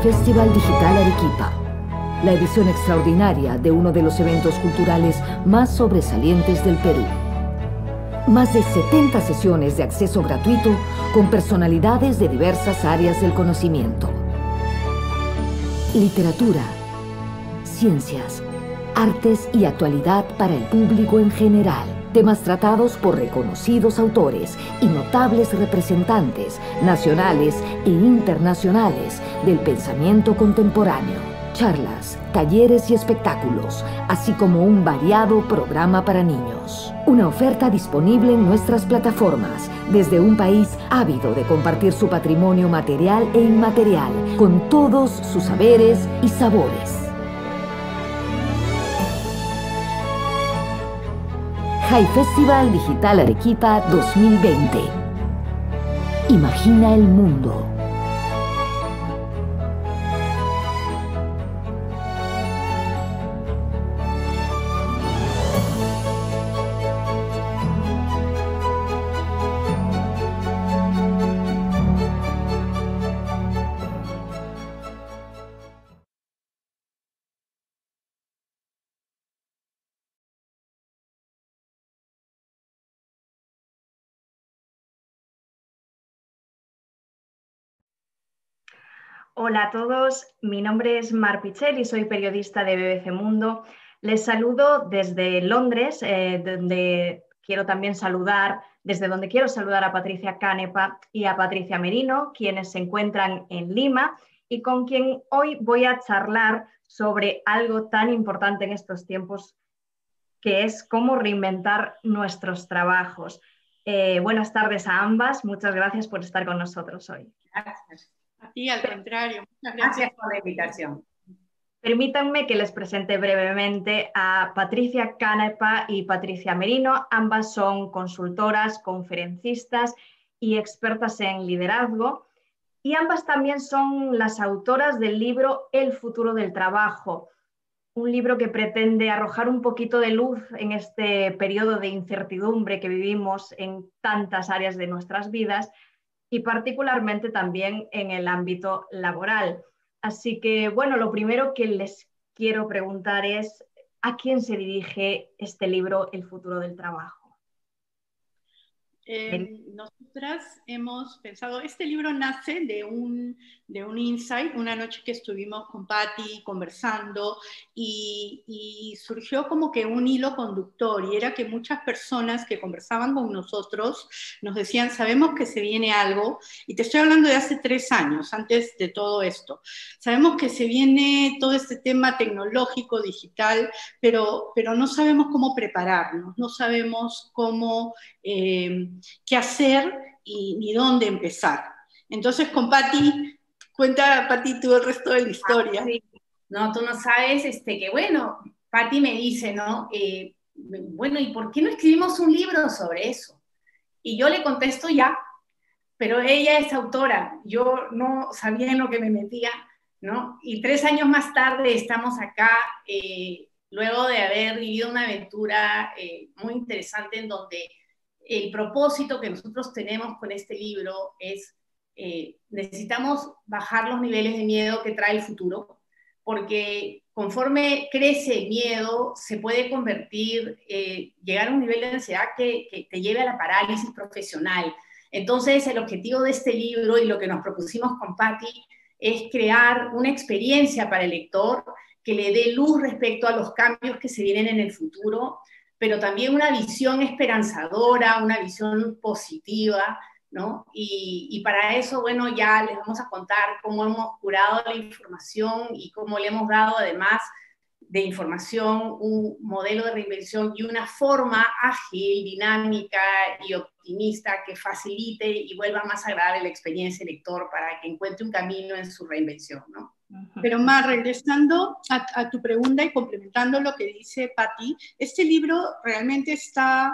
Festival Digital Arequipa, la edición extraordinaria de uno de los eventos culturales más sobresalientes del Perú. Más de 70 sesiones de acceso gratuito con personalidades de diversas áreas del conocimiento. Literatura, ciencias, artes y actualidad para el público en general. Temas tratados por reconocidos autores y notables representantes nacionales e internacionales del pensamiento contemporáneo. Charlas, talleres y espectáculos, así como un variado programa para niños. Una oferta disponible en nuestras plataformas, desde un país ávido de compartir su patrimonio material e inmaterial, con todos sus saberes y sabores. High Festival Digital Arequipa 2020. Imagina el mundo. Hola a todos, mi nombre es Mar Pichel y soy periodista de BBC Mundo. Les saludo desde Londres, desde donde quiero saludar a Patricia Canepa y a Patricia Merino, quienes se encuentran en Lima y con quien hoy voy a charlar sobre algo tan importante en estos tiempos, que es cómo reinventar nuestros trabajos. Buenas tardes a ambas, muchas gracias por estar con nosotros hoy. Gracias. A ti, al contrario. Muchas gracias por la invitación. Permítanme que les presente brevemente a Patricia Canepa y Patricia Merino. Ambas son consultoras, conferencistas y expertas en liderazgo. Y ambas también son las autoras del libro El futuro del trabajo, un libro que pretende arrojar un poquito de luz en este periodo de incertidumbre que vivimos en tantas áreas de nuestras vidas, y particularmente también en el ámbito laboral. Así que, bueno, lo primero que les quiero preguntar es, ¿a quién se dirige este libro, El futuro del trabajo? Nosotras hemos pensado, este libro nace de un insight, una noche que estuvimos con Patti conversando y surgió como que un hilo conductor, y era que muchas personas que conversaban con nosotros nos decían, sabemos que se viene algo, y te estoy hablando de hace 3 años, antes de todo esto, sabemos que se viene todo este tema tecnológico, digital, pero no sabemos cómo prepararnos, no sabemos cómo qué hacer y ni dónde empezar. Entonces con Patti, cuenta Patti tú el resto de la historia. Sí. No, tú no sabes, que bueno, Patti me dice, ¿no? Bueno, ¿y por qué no escribimos un libro sobre eso? Y yo le contesto ya, pero ella es autora, yo no sabía en lo que me metía, ¿no? Y 3 años más tarde estamos acá, luego de haber vivido una aventura muy interesante en donde el propósito que nosotros tenemos con este libro es, necesitamos bajar los niveles de miedo que trae el futuro, porque conforme crece el miedo, se puede convertir, llegar a un nivel de ansiedad que te lleve a la parálisis profesional. Entonces, el objetivo de este libro y lo que nos propusimos con Patti es crear una experiencia para el lector que le dé luz respecto a los cambios que se vienen en el futuro, pero también una visión esperanzadora, una visión positiva, ¿no? Y para eso, bueno, ya les vamos a contar cómo hemos curado la información y cómo le hemos dado, además de información, un modelo de reinvención y una forma ágil, dinámica y optimista que facilite y vuelva más agradable la experiencia del lector para que encuentre un camino en su reinvención, ¿no? Pero Mar, regresando a tu pregunta y complementando lo que dice Patti, este libro realmente está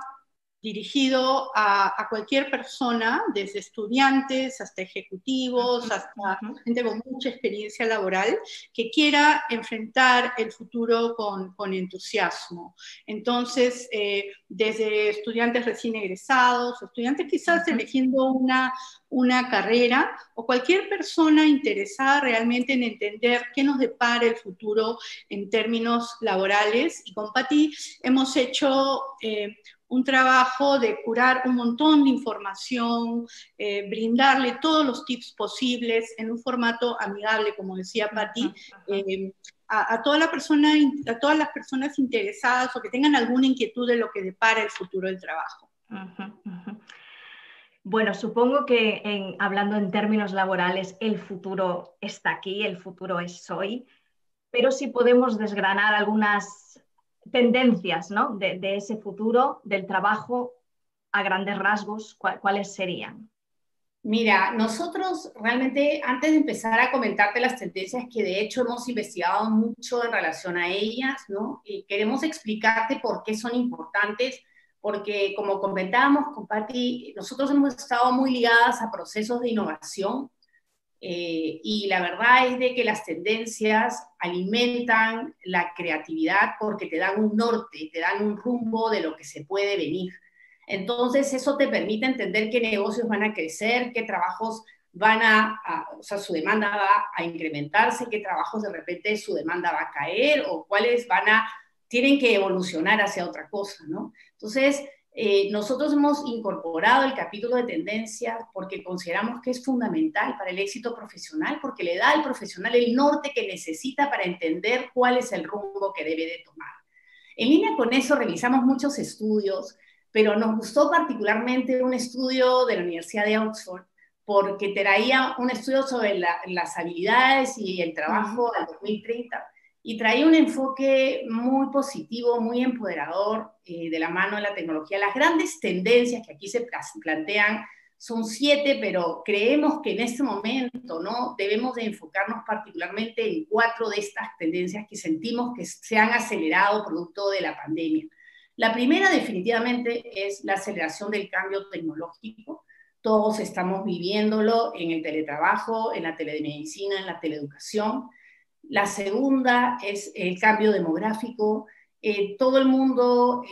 dirigido a cualquier persona, desde estudiantes hasta ejecutivos, hasta gente con mucha experiencia laboral, que quiera enfrentar el futuro con entusiasmo. Entonces, desde estudiantes recién egresados, estudiantes quizás eligiendo una carrera, o cualquier persona interesada realmente en entender qué nos depara el futuro en términos laborales. Y con Patti hemos hecho un trabajo de curar un montón de información, brindarle todos los tips posibles en un formato amigable, como decía Patti, a todas las personas interesadas o que tengan alguna inquietud de lo que depara el futuro del trabajo. Bueno, supongo que hablando en términos laborales, el futuro está aquí, el futuro es hoy, pero si podemos desgranar algunas tendencias, ¿no?, de ese futuro del trabajo a grandes rasgos, ¿cuáles serían? Mira, nosotros realmente, antes de empezar a comentarte las tendencias que de hecho hemos investigado mucho en relación a ellas, ¿no? Y queremos explicarte por qué son importantes, porque como comentábamos con Patti, nosotros hemos estado muy ligadas a procesos de innovación, y la verdad es de que las tendencias alimentan la creatividad porque te dan un norte, te dan un rumbo de lo que se puede venir. Entonces eso te permite entender qué negocios van a crecer, qué trabajos o sea, su demanda va a incrementarse, qué trabajos de repente su demanda va a caer, o cuáles tienen que evolucionar hacia otra cosa, ¿no? Entonces, nosotros hemos incorporado el capítulo de tendencias porque consideramos que es fundamental para el éxito profesional, porque le da al profesional el norte que necesita para entender cuál es el rumbo que debe de tomar. En línea con eso revisamos muchos estudios, pero nos gustó particularmente un estudio de la Universidad de Oxford, porque traía un estudio sobre las habilidades y el trabajo al 2030, y traía un enfoque muy positivo, muy empoderador, de la mano de la tecnología. Las grandes tendencias que aquí se plantean son 7, pero creemos que en este momento, ¿no?, debemos de enfocarnos particularmente en 4 de estas tendencias que sentimos que se han acelerado producto de la pandemia. La primera definitivamente es la aceleración del cambio tecnológico. Todos estamos viviéndolo en el teletrabajo, en la telemedicina, en la teleeducación. La segunda es el cambio demográfico. Todo el mundo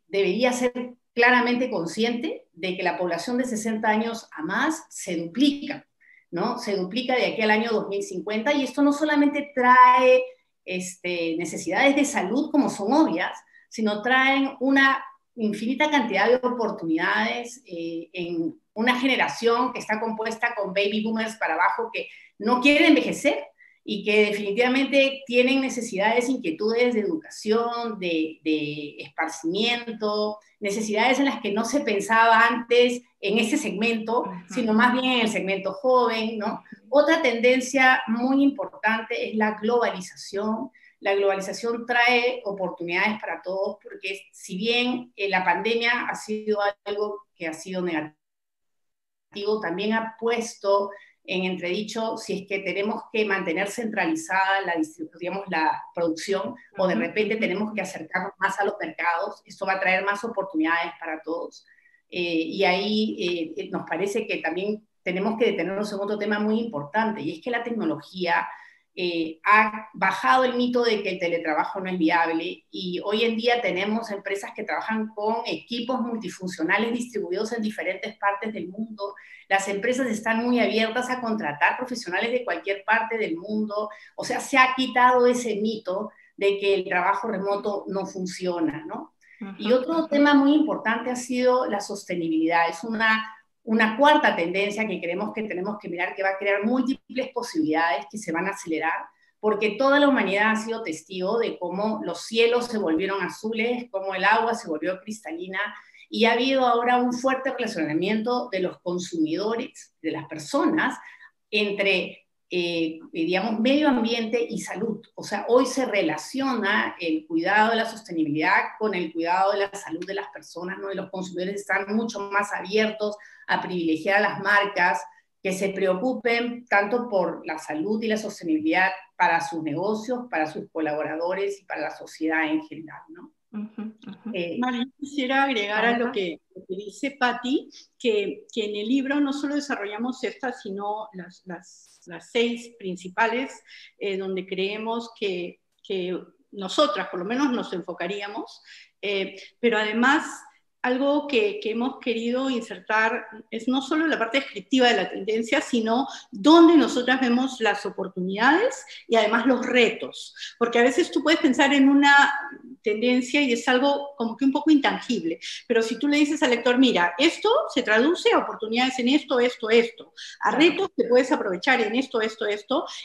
debería ser claramente consciente de que la población de 60 años a más se duplica, ¿no? Se duplica de aquí al año 2050, y esto no solamente trae necesidades de salud como son obvias, sino traen una infinita cantidad de oportunidades en una generación que está compuesta con baby boomers para abajo que no quieren envejecer y que definitivamente tienen necesidades, inquietudes de educación, de esparcimiento, necesidades en las que no se pensaba antes en ese segmento, sino más bien en el segmento joven, ¿no? Otra tendencia muy importante es la globalización. La globalización trae oportunidades para todos, porque si bien la pandemia ha sido algo que ha sido negativo, también ha puesto en entredicho si es que tenemos que mantener centralizada la producción, o de repente tenemos que acercarnos más a los mercados. Esto va a traer más oportunidades para todos. Y ahí nos parece que también tenemos que detenernos en otro tema muy importante, y es que la tecnología ha bajado el mito de que el teletrabajo no es viable, y hoy en día tenemos empresas que trabajan con equipos multifuncionales distribuidos en diferentes partes del mundo. Las empresas están muy abiertas a contratar profesionales de cualquier parte del mundo. O sea, se ha quitado ese mito de que el trabajo remoto no funciona, ¿no? Y otro tema muy importante ha sido la sostenibilidad. Es una cuarta tendencia que creemos que tenemos que mirar, que va a crear múltiples posibilidades que se van a acelerar, porque toda la humanidad ha sido testigo de cómo los cielos se volvieron azules, cómo el agua se volvió cristalina, y ha habido ahora un fuerte relacionamiento de los consumidores, de las personas, entre, digamos, medio ambiente y salud. O sea, hoy se relaciona el cuidado de la sostenibilidad con el cuidado de la salud de las personas, ¿no? Y los consumidores están mucho más abiertos a privilegiar a las marcas que se preocupen tanto por la salud y la sostenibilidad para sus negocios, para sus colaboradores y para la sociedad en general, ¿no? María, quisiera agregar a lo que dice Patti, que en el libro no solo desarrollamos estas, sino las 6 principales, donde creemos que nosotras por lo menos nos enfocaríamos, pero además algo que hemos querido insertar es no solo la parte descriptiva de la tendencia, sino donde nosotras vemos las oportunidades y además los retos, porque a veces tú puedes pensar en una tendencia y es algo como que un poco intangible, pero si tú le dices al lector, mira, esto se traduce a oportunidades en esto, a retos que puedes aprovechar en esto,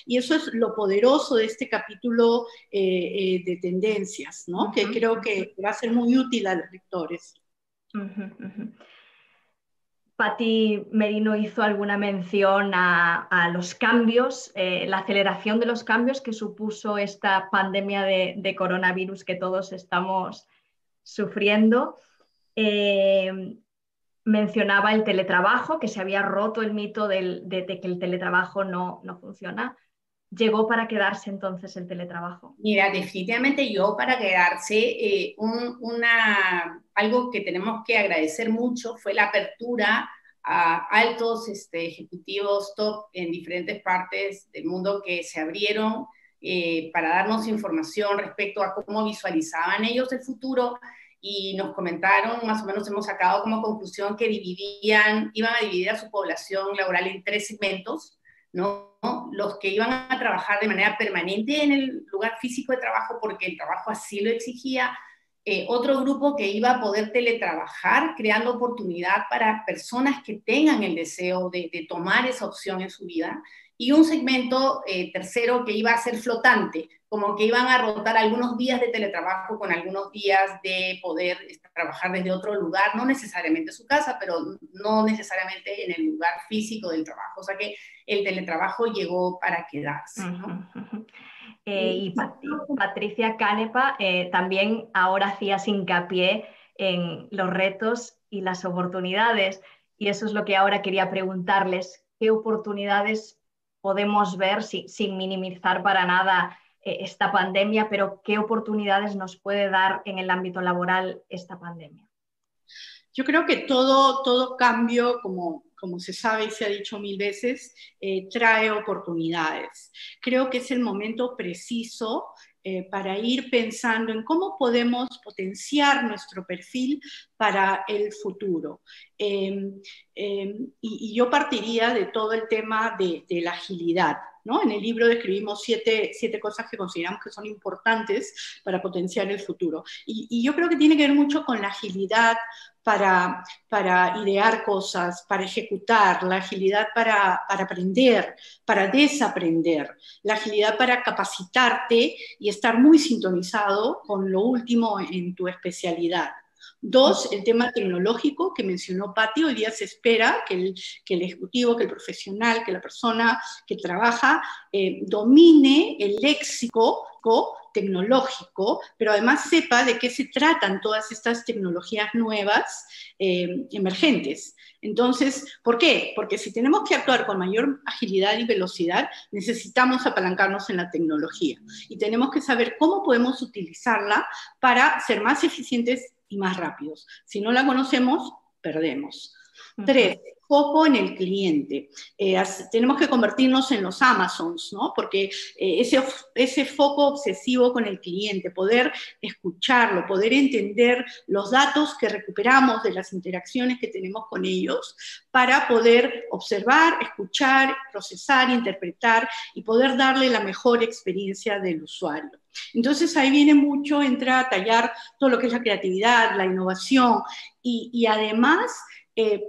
y eso es lo poderoso de este capítulo de tendencias, ¿no? Que creo que va a ser muy útil a los lectores. Patti Merino hizo alguna mención a los cambios, la aceleración de los cambios que supuso esta pandemia de coronavirus que todos estamos sufriendo. Mencionaba el teletrabajo, que se había roto el mito de que el teletrabajo no funciona. ¿Llegó para quedarse entonces el teletrabajo? Mira, definitivamente llegó para quedarse. Algo que tenemos que agradecer mucho fue la apertura a altos ejecutivos top en diferentes partes del mundo que se abrieron para darnos información respecto a cómo visualizaban ellos el futuro, y nos comentaron, más o menos hemos sacado como conclusión que iban a dividir a su población laboral en 3 segmentos, ¿no? Los que iban a trabajar de manera permanente en el lugar físico de trabajo porque el trabajo así lo exigía, otro grupo que iba a poder teletrabajar, creando oportunidad para personas que tengan el deseo de tomar esa opción en su vida, y un segmento tercero que iba a ser flotante, como que iban a rotar algunos días de teletrabajo con algunos días de poder trabajar desde otro lugar, no necesariamente su casa, pero no necesariamente en el lugar físico del trabajo. O sea que el teletrabajo llegó para quedarse, ¿no? Y Patricia Canepa también ahora hacías hincapié en los retos y las oportunidades, y eso es lo que ahora quería preguntarles. ¿Qué oportunidades podemos ver, sin minimizar para nada esta pandemia, pero qué oportunidades nos puede dar en el ámbito laboral esta pandemia? Yo creo que todo cambio, como se sabe y se ha dicho 1000 veces, trae oportunidades. Creo que es el momento preciso para ir pensando en cómo podemos potenciar nuestro perfil para el futuro. Y yo partiría de todo el tema de la agilidad, ¿no? En el libro describimos 7 cosas que consideramos que son importantes para potenciar el futuro. Y yo creo que tiene que ver mucho con la agilidad para idear cosas, para ejecutar, la agilidad para aprender, para desaprender, la agilidad para capacitarte y estar muy sintonizado con lo último en tu especialidad. 2, el tema tecnológico que mencionó Patti. Hoy día se espera que el ejecutivo, que el profesional, que la persona que trabaja domine el léxico tecnológico, pero además sepa de qué se tratan todas estas tecnologías nuevas emergentes. Entonces, ¿por qué? Porque si tenemos que actuar con mayor agilidad y velocidad, necesitamos apalancarnos en la tecnología y tenemos que saber cómo podemos utilizarla para ser más eficientes y más rápidos. Si no la conocemos, perdemos. 3, foco en el cliente. Tenemos que convertirnos en los Amazons, ¿no? Porque ese foco obsesivo con el cliente, poder escucharlo, poder entender los datos que recuperamos de las interacciones que tenemos con ellos para poder observar, escuchar, procesar, interpretar y poder darle la mejor experiencia del usuario. Entonces ahí viene mucho, entra a tallar todo lo que es la creatividad, la innovación y además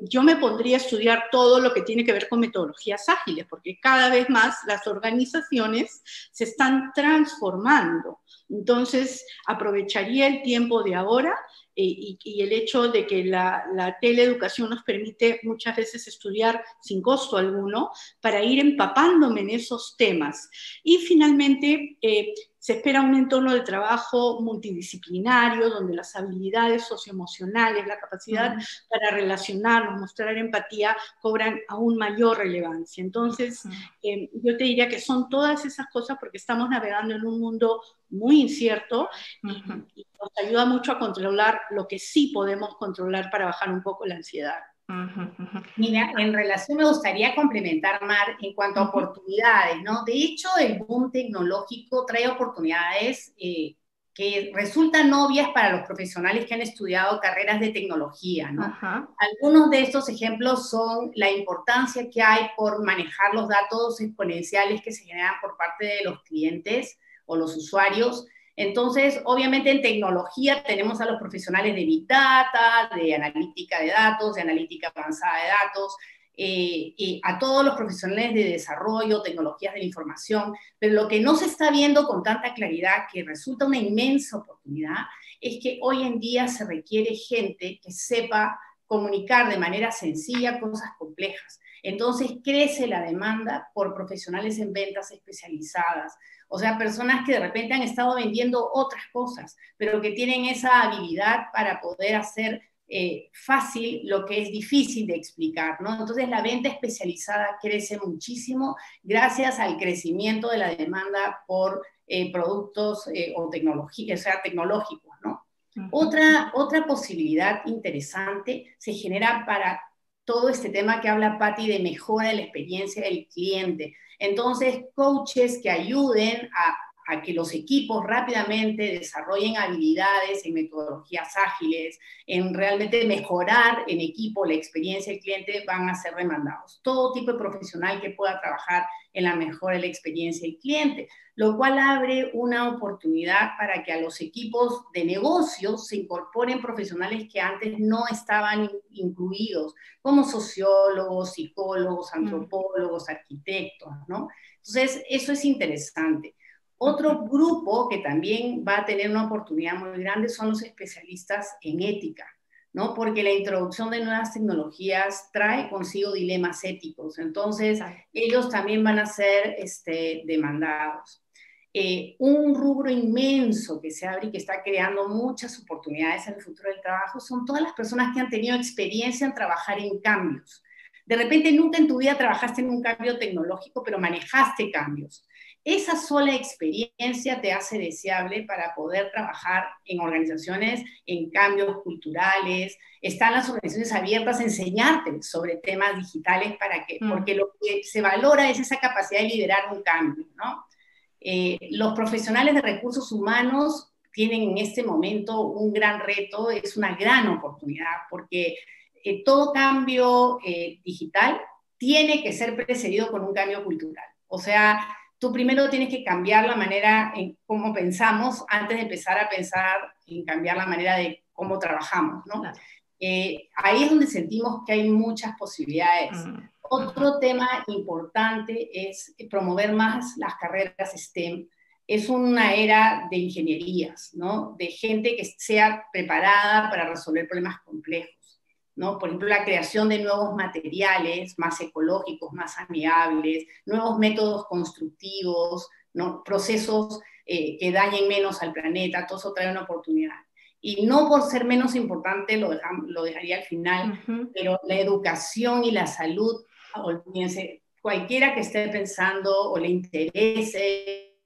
yo me pondría a estudiar todo lo que tiene que ver con metodologías ágiles, porque cada vez más las organizaciones se están transformando. Entonces, aprovecharía el tiempo de ahora y el hecho de que la teleeducación nos permite muchas veces estudiar sin costo alguno para ir empapándome en esos temas. Y finalmente, se espera un entorno de trabajo multidisciplinario, donde las habilidades socioemocionales, la capacidad para relacionarnos, mostrar empatía, cobran aún mayor relevancia. Entonces, yo te diría que son todas esas cosas porque estamos navegando en un mundo muy incierto y nos ayuda mucho a controlar lo que sí podemos controlar para bajar un poco la ansiedad. Mira, en relación me gustaría complementar, Mar, en cuanto a oportunidades, ¿no? De hecho, el boom tecnológico trae oportunidades que resultan obvias para los profesionales que han estudiado carreras de tecnología, ¿no? Algunos de estos ejemplos son la importancia que hay por manejar los datos exponenciales que se generan por parte de los clientes o los usuarios. Entonces, obviamente en tecnología tenemos a los profesionales de Big Data, de analítica de datos, de analítica avanzada de datos, a todos los profesionales de desarrollo, tecnologías de la información, pero lo que no se está viendo con tanta claridad, que resulta una inmensa oportunidad, es que hoy en día se requiere gente que sepa comunicar de manera sencilla cosas complejas. Entonces crece la demanda por profesionales en ventas especializadas, o sea, personas que de repente han estado vendiendo otras cosas, pero que tienen esa habilidad para poder hacer fácil lo que es difícil de explicar, ¿no? Entonces la venta especializada crece muchísimo gracias al crecimiento de la demanda por productos o tecnología, o sea, tecnológicos, ¿no? Otra posibilidad interesante se genera para todo este tema que habla Patti de mejora de la experiencia del cliente. Entonces, coaches que ayuden a que los equipos rápidamente desarrollen habilidades en metodologías ágiles, en realmente mejorar en equipo la experiencia del cliente, van a ser demandados. Todo tipo de profesional que pueda trabajar en la mejora de la experiencia del cliente, lo cual abre una oportunidad para que a los equipos de negocios se incorporen profesionales que antes no estaban incluidos, como sociólogos, psicólogos, antropólogos, arquitectos, ¿no? Entonces, eso es interesante. Otro grupo que también va a tener una oportunidad muy grande son los especialistas en ética, ¿no? Porque la introducción de nuevas tecnologías trae consigo dilemas éticos, entonces ellos también van a ser demandados. Un rubro inmenso que se abre y que está creando muchas oportunidades en el futuro del trabajo son todas las personas que han tenido experiencia en trabajar en cambios. De repente nunca en tu vida trabajaste en un cambio tecnológico, pero manejaste cambios. Esa sola experiencia te hace deseable para poder trabajar en organizaciones, en cambios culturales. Están las organizaciones abiertas a enseñarte sobre temas digitales porque lo que se valora es esa capacidad de liderar un cambio, ¿no? Los profesionales de recursos humanos tienen en este momento un gran reto, es una gran oportunidad, porque todo cambio digital tiene que ser precedido con un cambio cultural. O sea, tú primero tienes que cambiar la manera en cómo pensamos antes de empezar a pensar en cambiar la manera de cómo trabajamos, ¿no? Claro. Ahí es donde sentimos que hay muchas posibilidades. Otro tema importante es promover más las carreras STEM. Es una era de ingenierías, ¿no? De gente que sea preparada para resolver problemas complejos, ¿no? Por ejemplo, la creación de nuevos materiales más ecológicos, más amigables, nuevos métodos constructivos, ¿no? Procesos que dañen menos al planeta, todo eso trae una oportunidad. Y no por ser menos importante, lo dejaría al final, pero la educación y la salud, olvídense, cualquiera que esté pensando o le interese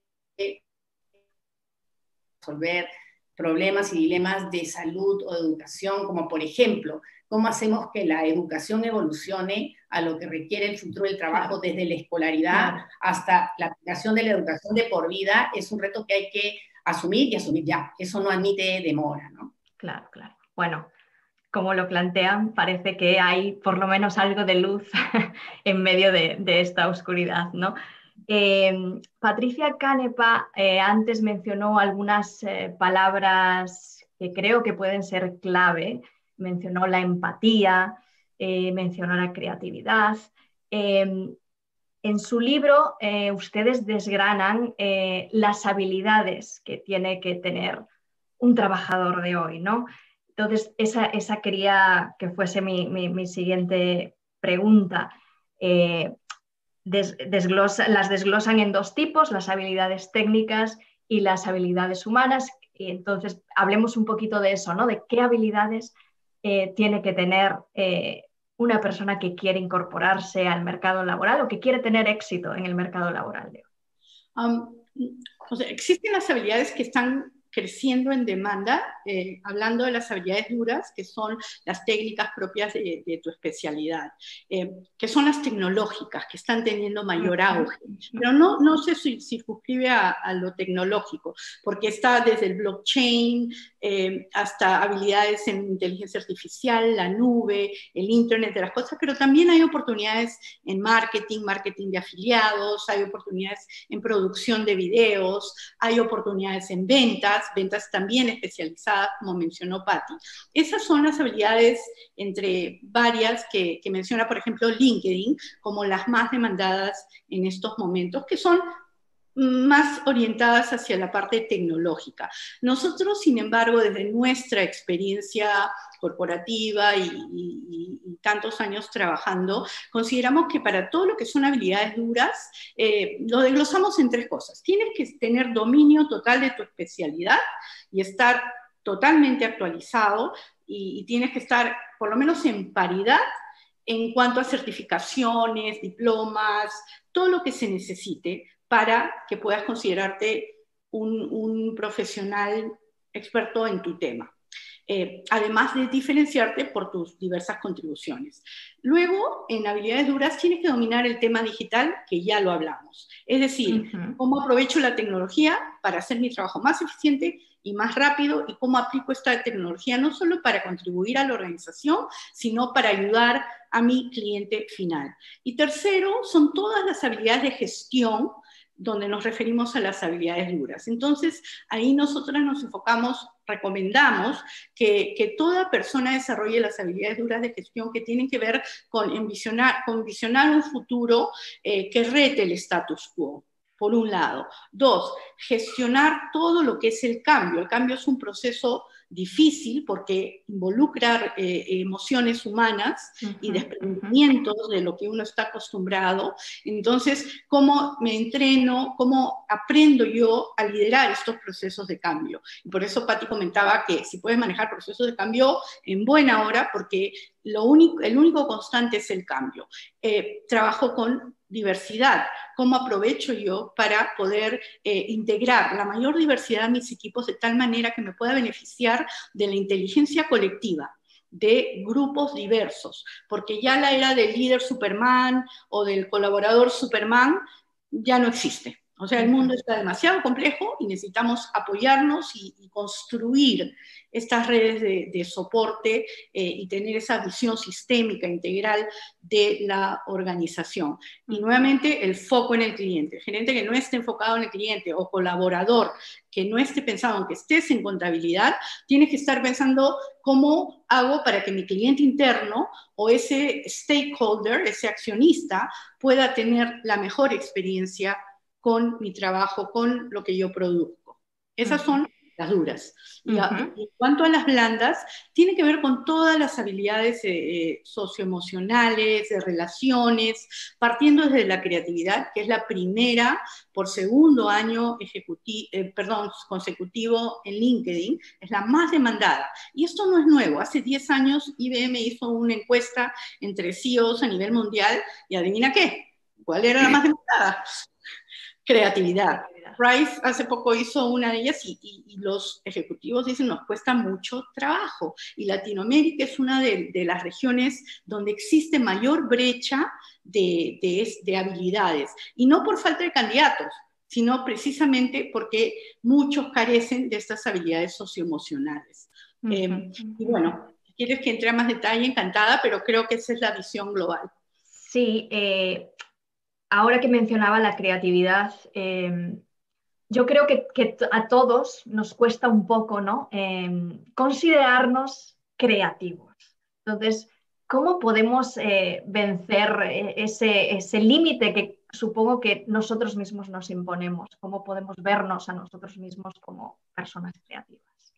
resolver problemas y dilemas de salud o de educación, como por ejemplo, cómo hacemos que la educación evolucione a lo que requiere el futuro del trabajo desde la escolaridad hasta la aplicación de la educación de por vida, es un reto que hay que asumir y asumir ya. Eso no admite demora, ¿no? Claro, claro. Bueno, como lo plantean, parece que hay por lo menos algo de luz en medio de esta oscuridad, ¿no? Patricia Canepa antes mencionó algunas palabras que creo que pueden ser clave. Mencionó la empatía, mencionó la creatividad. En su libro ustedes desgranan las habilidades que tiene que tener un trabajador de hoy, ¿no? Entonces, esa quería que fuese mi siguiente pregunta. Las desglosan en dos tipos, las habilidades técnicas y las habilidades humanas. Y entonces, hablemos un poquito de eso, ¿no? De qué habilidades tiene que tener una persona que quiere incorporarse al mercado laboral o que quiere tener éxito en el mercado laboral. O sea, existen las habilidades que están creciendo en demanda, hablando de las habilidades duras, que son las técnicas propias de tu especialidad, que son las tecnológicas, que están teniendo mayor auge. Pero no se circunscribe a lo tecnológico, porque está desde el blockchain hasta habilidades en inteligencia artificial, la nube, el Internet de las cosas, pero también hay oportunidades en marketing de afiliados, hay oportunidades en producción de videos, hay oportunidades en ventas también especializadas, como mencionó Patti. Esas son las habilidades, entre varias, que menciona, por ejemplo, LinkedIn, como las más demandadas en estos momentos, que son más orientadas hacia la parte tecnológica. Nosotros, sin embargo, desde nuestra experiencia corporativa y tantos años trabajando, consideramos que para todo lo que son habilidades duras, lo desglosamos en 3 cosas. Tienes que tener dominio total de tu especialidad y estar totalmente actualizado, y tienes que estar por lo menos en paridad en cuanto a certificaciones, diplomas, todo lo que se necesite para que puedas considerarte un profesional experto en tu tema. Además de diferenciarte por tus diversas contribuciones. Luego, en habilidades duras, tienes que dominar el tema digital, que ya lo hablamos. Es decir, cómo aprovecho la tecnología para hacer mi trabajo más eficiente y más rápido, y cómo aplico esta tecnología no solo para contribuir a la organización, sino para ayudar a mi cliente final. Y tercero, son todas las habilidades de gestión, donde nos referimos a las habilidades duras. Entonces, ahí nosotras nos enfocamos, recomendamos que toda persona desarrolle las habilidades duras de gestión, que tienen que ver con visionar un futuro que rete el status quo, por un lado. 2, gestionar todo lo que es el cambio. El cambio es un proceso difícil porque involucra emociones humanas y desprendimientos de lo que uno está acostumbrado. Entonces, ¿cómo me entreno? ¿Cómo aprendo yo a liderar estos procesos de cambio? Y por eso Patti comentaba que si puedes manejar procesos de cambio en buena hora, porque el único constante es el cambio. Trabajo con diversidad. ¿Cómo aprovecho yo para poder integrar la mayor diversidad de mis equipos de tal manera que me pueda beneficiar de la inteligencia colectiva, de grupos diversos? Porque ya la era del líder Superman o del colaborador Superman ya no existe. O sea, el mundo está demasiado complejo y necesitamos apoyarnos y construir estas redes de soporte y tener esa visión sistémica, integral de la organización. Y nuevamente, el foco en el cliente. Gerente que no esté enfocado en el cliente, o colaborador que no esté pensado, aunque estés en contabilidad, tienes que estar pensando cómo hago para que mi cliente interno o ese stakeholder, ese accionista, pueda tener la mejor experiencia con mi trabajo, con lo que yo produzco. Esas son las duras. Y en cuanto a las blandas, tiene que ver con todas las habilidades socioemocionales, de relaciones, partiendo desde la creatividad, que es la primera por segundo año consecutivo en LinkedIn, es la más demandada. Y esto no es nuevo. Hace 10 años IBM hizo una encuesta entre CEOs a nivel mundial, y adivina qué, ¿cuál era la más demandada? Creatividad. Price hace poco hizo una de ellas y los ejecutivos dicen, nos cuesta mucho trabajo. Y Latinoamérica es una de las regiones donde existe mayor brecha de habilidades. Y no por falta de candidatos, sino precisamente porque muchos carecen de estas habilidades socioemocionales. Y bueno, si quieres que entre a más detalle, encantada, pero creo que esa es la visión global. Sí, ahora que mencionaba la creatividad, yo creo que a todos nos cuesta un poco, ¿no? Considerarnos creativos. Entonces, ¿cómo podemos vencer ese límite que supongo que nosotros mismos nos imponemos? ¿Cómo podemos vernos a nosotros mismos como personas creativas?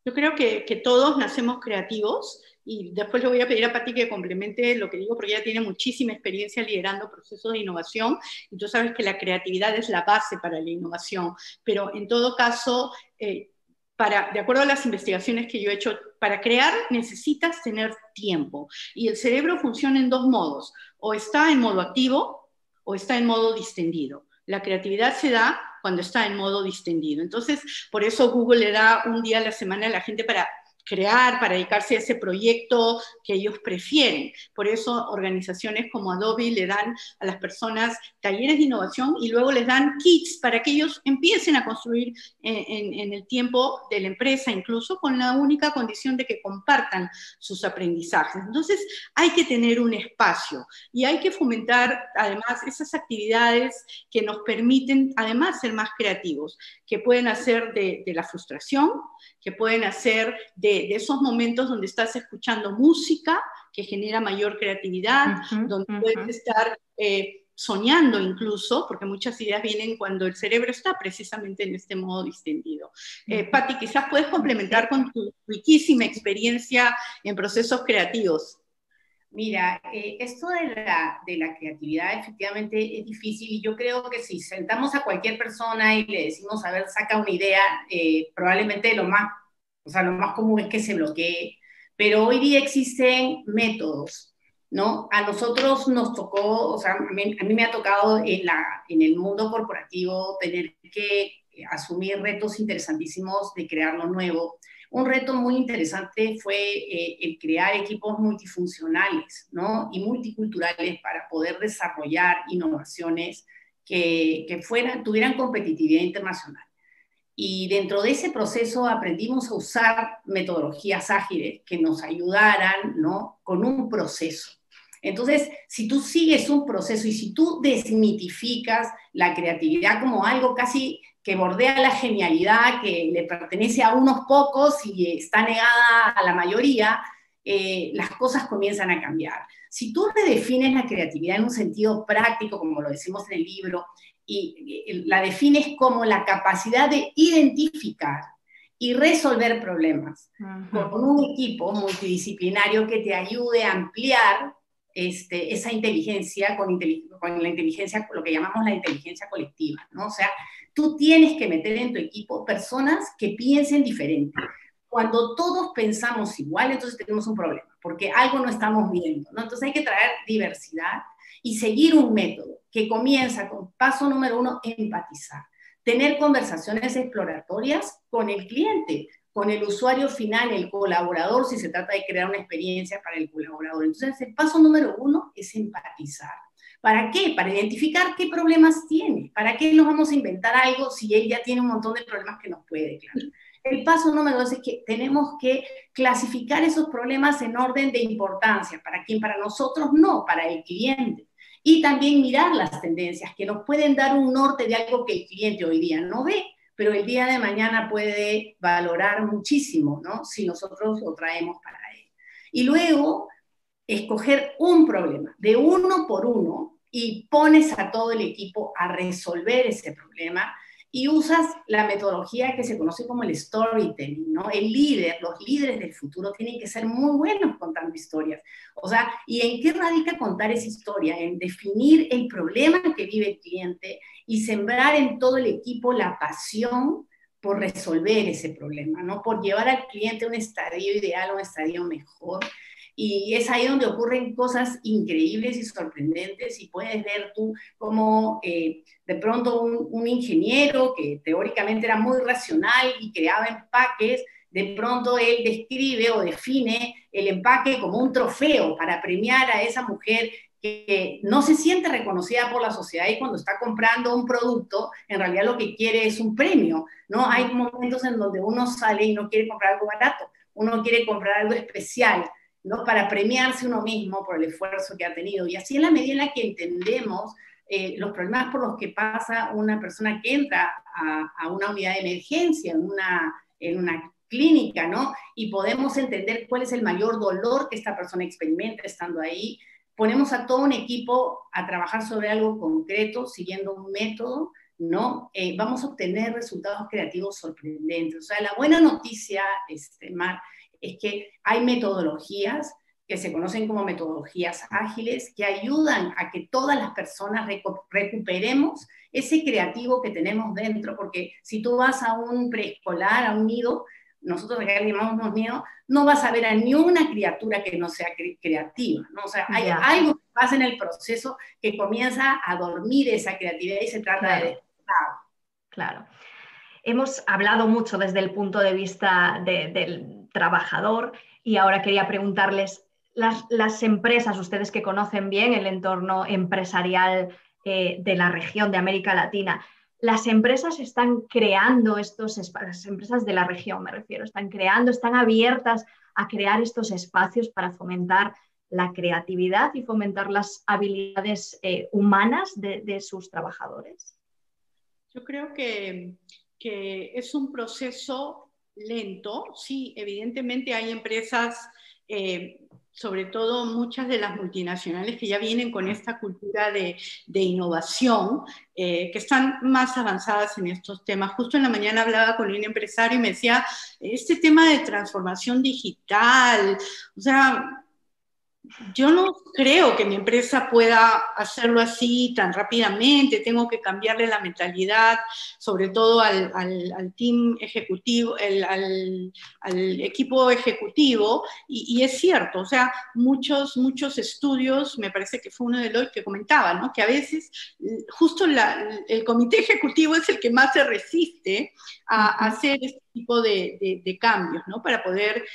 Yo creo que todos nacemos creativos y después le voy a pedir a Patti que complemente lo que digo, porque ella tiene muchísima experiencia liderando procesos de innovación, y tú sabes que la creatividad es la base para la innovación, pero en todo caso, de acuerdo a las investigaciones que yo he hecho, para crear necesitas tener tiempo, y el cerebro funciona en dos modos, o está en modo activo, o está en modo distendido. La creatividad se da cuando está en modo distendido. Entonces, por eso Google le da un día a la semana a la gente para crear, para dedicarse a ese proyecto que ellos prefieren. Por eso organizaciones como Adobe le dan a las personas talleres de innovación y luego les dan kits para que ellos empiecen a construir en el tiempo de la empresa, incluso con la única condición de que compartan sus aprendizajes. Entonces hay que tener un espacio y hay que fomentar además esas actividades que nos permiten además ser más creativos, que pueden hacer de la frustración, que pueden hacer de esos momentos donde estás escuchando música, que genera mayor creatividad, donde puedes estar soñando incluso, porque muchas ideas vienen cuando el cerebro está precisamente en este modo distendido. Patti, quizás puedes complementar con tu riquísima experiencia en procesos creativos. Mira, esto de la creatividad efectivamente es difícil, y yo creo que si sentamos a cualquier persona y le decimos, a ver, saca una idea, probablemente lo más común es que se bloquee, pero hoy día existen métodos, ¿no? A nosotros nos tocó, o sea, a mí me ha tocado en el mundo corporativo tener que asumir retos interesantísimos de crear lo nuevo. Un reto muy interesante fue el crear equipos multifuncionales, ¿no? Y multiculturales para poder desarrollar innovaciones que tuvieran competitividad internacional. Y dentro de ese proceso aprendimos a usar metodologías ágiles que nos ayudaran, ¿no? Con un proceso. Entonces, si tú sigues un proceso y si tú desmitificas la creatividad como algo casi que bordea la genialidad, que le pertenece a unos pocos y está negada a la mayoría, las cosas comienzan a cambiar. Si tú redefines la creatividad en un sentido práctico, como lo decimos en el libro, y la defines como la capacidad de identificar y resolver problemas con un equipo multidisciplinario que te ayude a ampliar esa inteligencia con la inteligencia, lo que llamamos la inteligencia colectiva, ¿no? O sea, tú tienes que meter en tu equipo personas que piensen diferente. Cuando todos pensamos igual, entonces tenemos un problema, porque algo no estamos viendo, ¿no? Entonces hay que traer diversidad y seguir un método que comienza con paso número 1, empatizar. Tener conversaciones exploratorias con el cliente, con el usuario final, el colaborador, si se trata de crear una experiencia para el colaborador. Entonces, el paso número 1 es empatizar. ¿Para qué? Para identificar qué problemas tiene. ¿Para qué nos vamos a inventar algo si él ya tiene un montón de problemas que nos puede declarar? El paso número 2 es que tenemos que clasificar esos problemas en orden de importancia. ¿Para quién? Para nosotros no, para el cliente. Y también mirar las tendencias que nos pueden dar un norte de algo que el cliente hoy día no ve, pero el día de mañana puede valorar muchísimo, ¿no? Si nosotros lo traemos para él. Y luego, escoger un problema, de uno por uno, y pones a todo el equipo a resolver ese problema, y usas la metodología que se conoce como el storytelling, ¿no? Los líderes del futuro tienen que ser muy buenos contando historias. O sea, ¿y en qué radica contar esa historia? En definir el problema que vive el cliente y sembrar en todo el equipo la pasión por resolver ese problema, ¿no? Por llevar al cliente a un estadio ideal, a un estadio mejor. Y es ahí donde ocurren cosas increíbles y sorprendentes, y puedes ver tú cómo de pronto un ingeniero que teóricamente era muy racional y creaba empaques, de pronto él describe o define el empaque como un trofeo para premiar a esa mujer que no se siente reconocida por la sociedad, y cuando está comprando un producto, en realidad lo que quiere es un premio, ¿no? Hay momentos en donde uno sale y no quiere comprar algo barato, uno quiere comprar algo especial, ¿no? Para premiarse uno mismo por el esfuerzo que ha tenido. Y así, en la medida en la que entendemos los problemas por los que pasa una persona que entra a una unidad de emergencia, en una clínica, ¿no? Y podemos entender cuál es el mayor dolor que esta persona experimenta estando ahí, ponemos a todo un equipo a trabajar sobre algo concreto, siguiendo un método, ¿no? Vamos a obtener resultados creativos sorprendentes. O sea, la buena noticia, Mar, es que hay metodologías que se conocen como metodologías ágiles, que ayudan a que todas las personas recuperemos ese creativo que tenemos dentro, porque si tú vas a un preescolar, a un nido, nosotros acá le llamamos nido, no vas a ver a ni una criatura que no sea creativa, ¿no? O sea, hay algo que pasa en el proceso que comienza a dormir esa creatividad y se trata de... Claro. Hemos hablado mucho desde el punto de vista del trabajador y ahora quería preguntarles, las empresas, ustedes que conocen bien el entorno empresarial de la región de América Latina, las empresas están creando las empresas de la región me refiero, están abiertas a crear estos espacios para fomentar la creatividad y fomentar las habilidades humanas de sus trabajadores. Yo creo que es un proceso lento. Sí, evidentemente hay empresas, sobre todo muchas de las multinacionales que ya vienen con esta cultura de innovación, que están más avanzadas en estos temas. Justo en la mañana hablaba con un empresario y me decía, este tema de transformación digital, o sea, yo no creo que mi empresa pueda hacerlo así tan rápidamente, tengo que cambiarle la mentalidad, sobre todo al team ejecutivo, al equipo ejecutivo, y es cierto, o sea, muchos estudios, me parece que fue uno de los que comentaba, ¿no? Que a veces justo el comité ejecutivo es el que más se resiste a hacer este tipo de cambios, ¿no? Para poder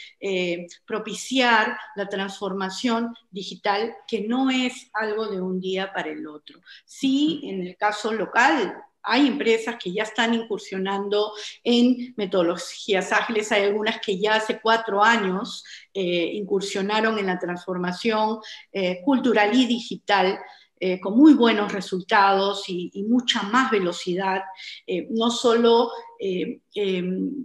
propiciar la transformación digital, que no es algo de un día para el otro. Sí, en el caso local, hay empresas que ya están incursionando en metodologías ágiles, hay algunas que ya hace 4 años incursionaron en la transformación cultural y digital, con muy buenos resultados y mucha más velocidad, no solo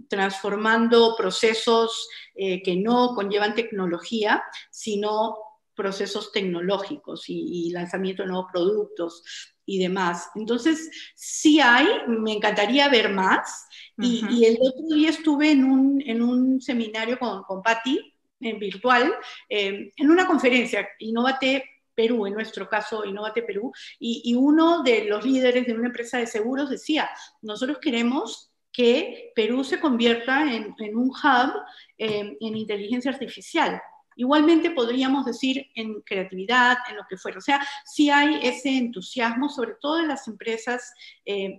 transformando procesos que no conllevan tecnología, sino procesos tecnológicos y lanzamiento de nuevos productos y demás. Entonces, sí me encantaría ver más. Y el otro día estuve en un seminario con Patti, en virtual, en una conferencia, Innovate Perú, en nuestro caso, Innovate Perú, y uno de los líderes de una empresa de seguros decía, nosotros queremos que Perú se convierta en un hub en inteligencia artificial. Igualmente podríamos decir en creatividad, en lo que fuera. O sea, sí hay ese entusiasmo, sobre todo en las empresas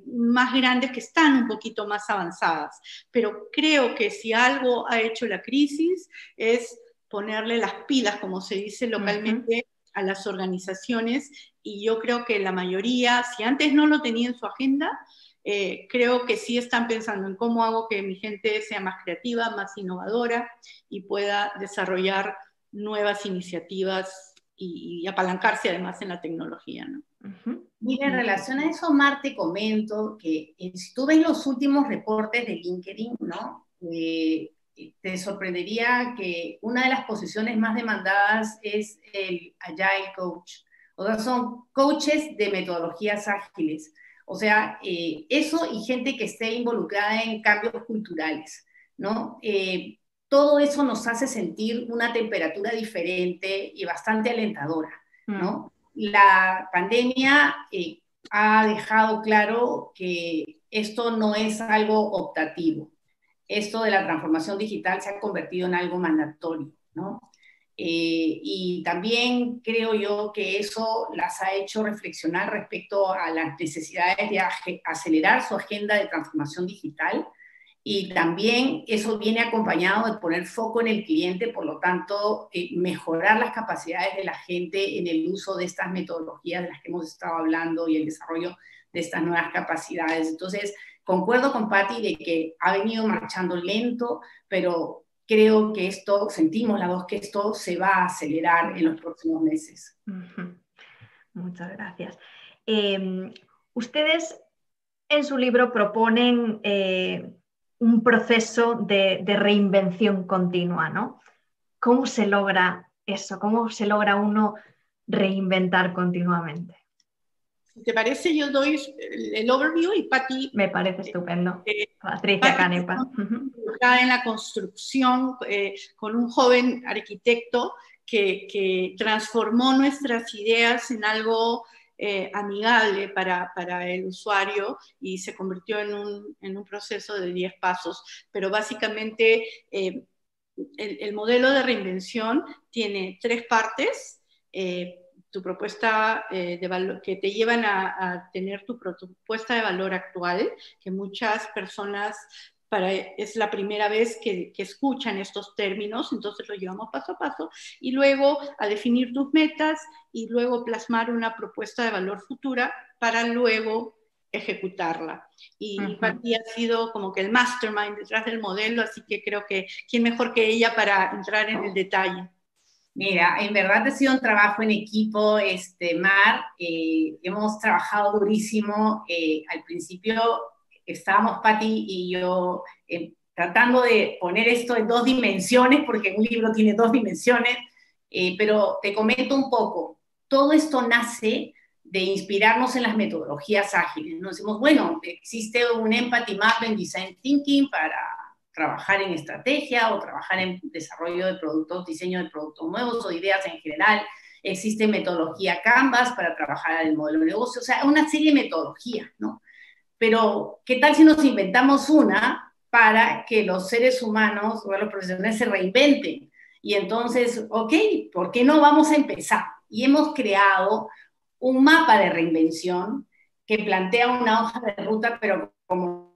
más grandes que están un poquito más avanzadas. Pero creo que si algo ha hecho la crisis es ponerle las pilas, como se dice localmente, a las organizaciones. Y yo creo que la mayoría, si antes no lo tenía en su agenda, creo que sí están pensando en cómo hago que mi gente sea más creativa, más innovadora y pueda desarrollar nuevas iniciativas y apalancarse además en la tecnología, ¿no? Mira, en relación a eso, Mar, te comento que si tú ves los últimos reportes de LinkedIn, ¿no? Te sorprendería que una de las posiciones más demandadas es el Agile Coach. O sea, son coaches de metodologías ágiles. O sea, eso y gente que esté involucrada en cambios culturales, ¿no? Todo eso nos hace sentir una temperatura diferente y bastante alentadora, ¿no? La pandemia ha dejado claro que esto no es algo optativo. Esto de la transformación digital se ha convertido en algo mandatorio, ¿no? Y también creo yo que eso las ha hecho reflexionar respecto a las necesidades de acelerar su agenda de transformación digital, y también eso viene acompañado de poner foco en el cliente, por lo tanto, mejorar las capacidades de la gente en el uso de estas metodologías de las que hemos estado hablando y el desarrollo de estas nuevas capacidades. Entonces, concuerdo con Patti de que ha venido marchando lento, pero creo que sentimos la voz que esto se va a acelerar en los próximos meses. Muchas gracias. Ustedes en su libro proponen un proceso de reinvención continua, ¿no? ¿Cómo se logra eso? ¿Cómo se logra uno reinventar continuamente? si te parece, yo doy el overview y Patti... Me parece estupendo. Patricia Canepa. En la construcción con un joven arquitecto que transformó nuestras ideas en algo amigable para el usuario y se convirtió en un proceso de 10 pasos. Pero básicamente el modelo de reinvención tiene 3 partes. Tu propuesta de valor, que te llevan a tener tu propuesta de valor actual, que muchas personas es la primera vez que escuchan estos términos, entonces lo llevamos paso a paso, y luego a definir tus metas, y luego plasmar una propuesta de valor futura para luego ejecutarla. Y Patti ha sido como que el mastermind detrás del modelo, así que creo que quién mejor que ella para entrar en el detalle. Mira, en verdad ha sido un trabajo en equipo, Mar. Hemos trabajado durísimo. Al principio estábamos Patti y yo tratando de poner esto en 2 dimensiones, porque un libro tiene 2 dimensiones, pero te comento un poco. Todo esto nace de inspirarnos en las metodologías ágiles. Nos decimos, bueno, existe un Empathy Map en Design Thinking para trabajar en estrategia o trabajar en desarrollo de productos, diseño de productos nuevos o ideas en general. Existe metodología Canvas para trabajar en el modelo de negocio, o sea, una serie de metodologías, ¿no? Pero, ¿qué tal si nos inventamos una para que los seres humanos o los profesionales se reinventen? Y entonces, ok, ¿por qué no vamos a empezar? Y hemos creado un mapa de reinvención que plantea una hoja de ruta, pero como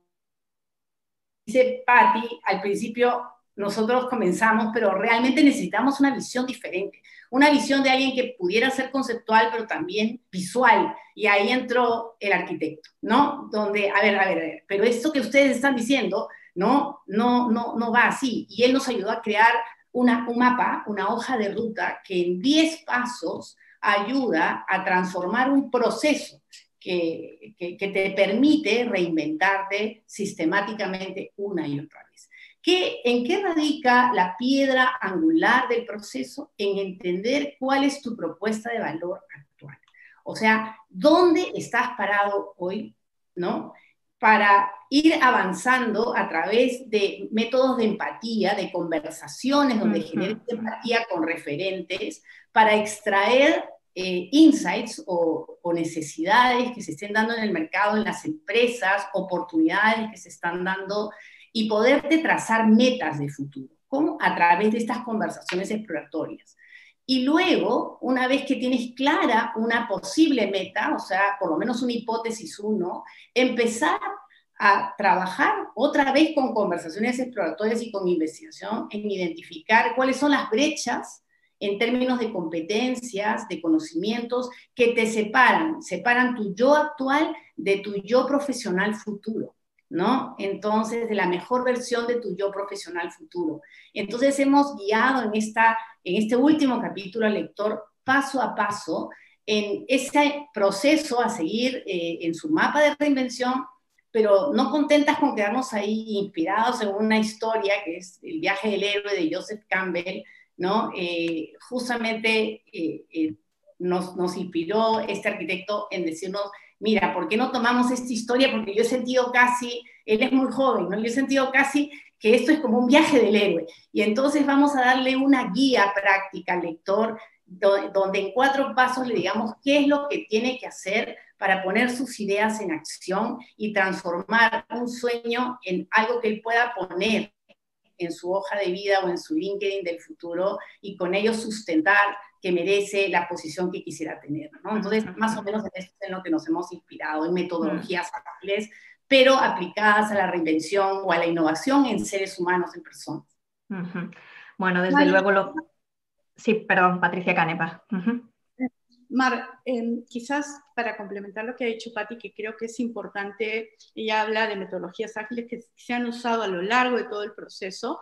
dice Patti, al principio nosotros comenzamos, pero realmente necesitamos una visión diferente, una visión de alguien que pudiera ser conceptual, pero también visual, y ahí entró el arquitecto, ¿no? Donde, a ver, pero esto que ustedes están diciendo, no va así, y él nos ayudó a crear un mapa, una hoja de ruta que en 10 pasos ayuda a transformar un proceso que te permite reinventarte sistemáticamente una y otra vez. ¿En qué radica la piedra angular del proceso? En entender cuál es tu propuesta de valor actual. O sea, ¿dónde estás parado hoy, ¿no? Para ir avanzando a través de métodos de empatía, de conversaciones donde generes empatía con referentes, para extraer insights o necesidades que se estén dando en el mercado, en las empresas, oportunidades que se están dando, y poderte trazar metas de futuro. ¿Cómo? A través de estas conversaciones exploratorias. Y luego, una vez que tienes clara una posible meta, o sea, por lo menos una hipótesis 1, empezar a trabajar otra vez con conversaciones exploratorias y con investigación en identificar cuáles son las brechas en términos de competencias, de conocimientos, que te separan tu yo actual de tu yo profesional futuro, ¿no? Entonces, de la mejor versión de tu yo profesional futuro. Entonces, hemos guiado en este último capítulo al lector paso a paso en ese proceso a seguir en su mapa de reinvención, pero no contentas con quedarnos ahí inspirados en una historia que es El viaje del héroe de Joseph Campbell, ¿no? Justamente nos inspiró este arquitecto en decirnos, mira, ¿por qué no tomamos esta historia? Porque yo he sentido casi, él es muy joven, ¿no? Yo he sentido casi que esto es como un viaje del héroe. Y entonces vamos a darle una guía práctica al lector, donde en 4 pasos le digamos qué es lo que tiene que hacer para poner sus ideas en acción y transformar un sueño en algo que él pueda poner en su hoja de vida o en su LinkedIn del futuro, y con ello sustentar que merece la posición que quisiera tener, ¿no? Entonces, más o menos en esto es en lo que nos hemos inspirado, en metodologías ágiles, pero aplicadas a la reinvención o a la innovación en seres humanos, en personas. Bueno, desde luego Sí, perdón, Patricia Canepa. Mar, quizás para complementar lo que ha dicho Patti, que creo que es importante, ella habla de metodologías ágiles que se han usado a lo largo de todo el proceso,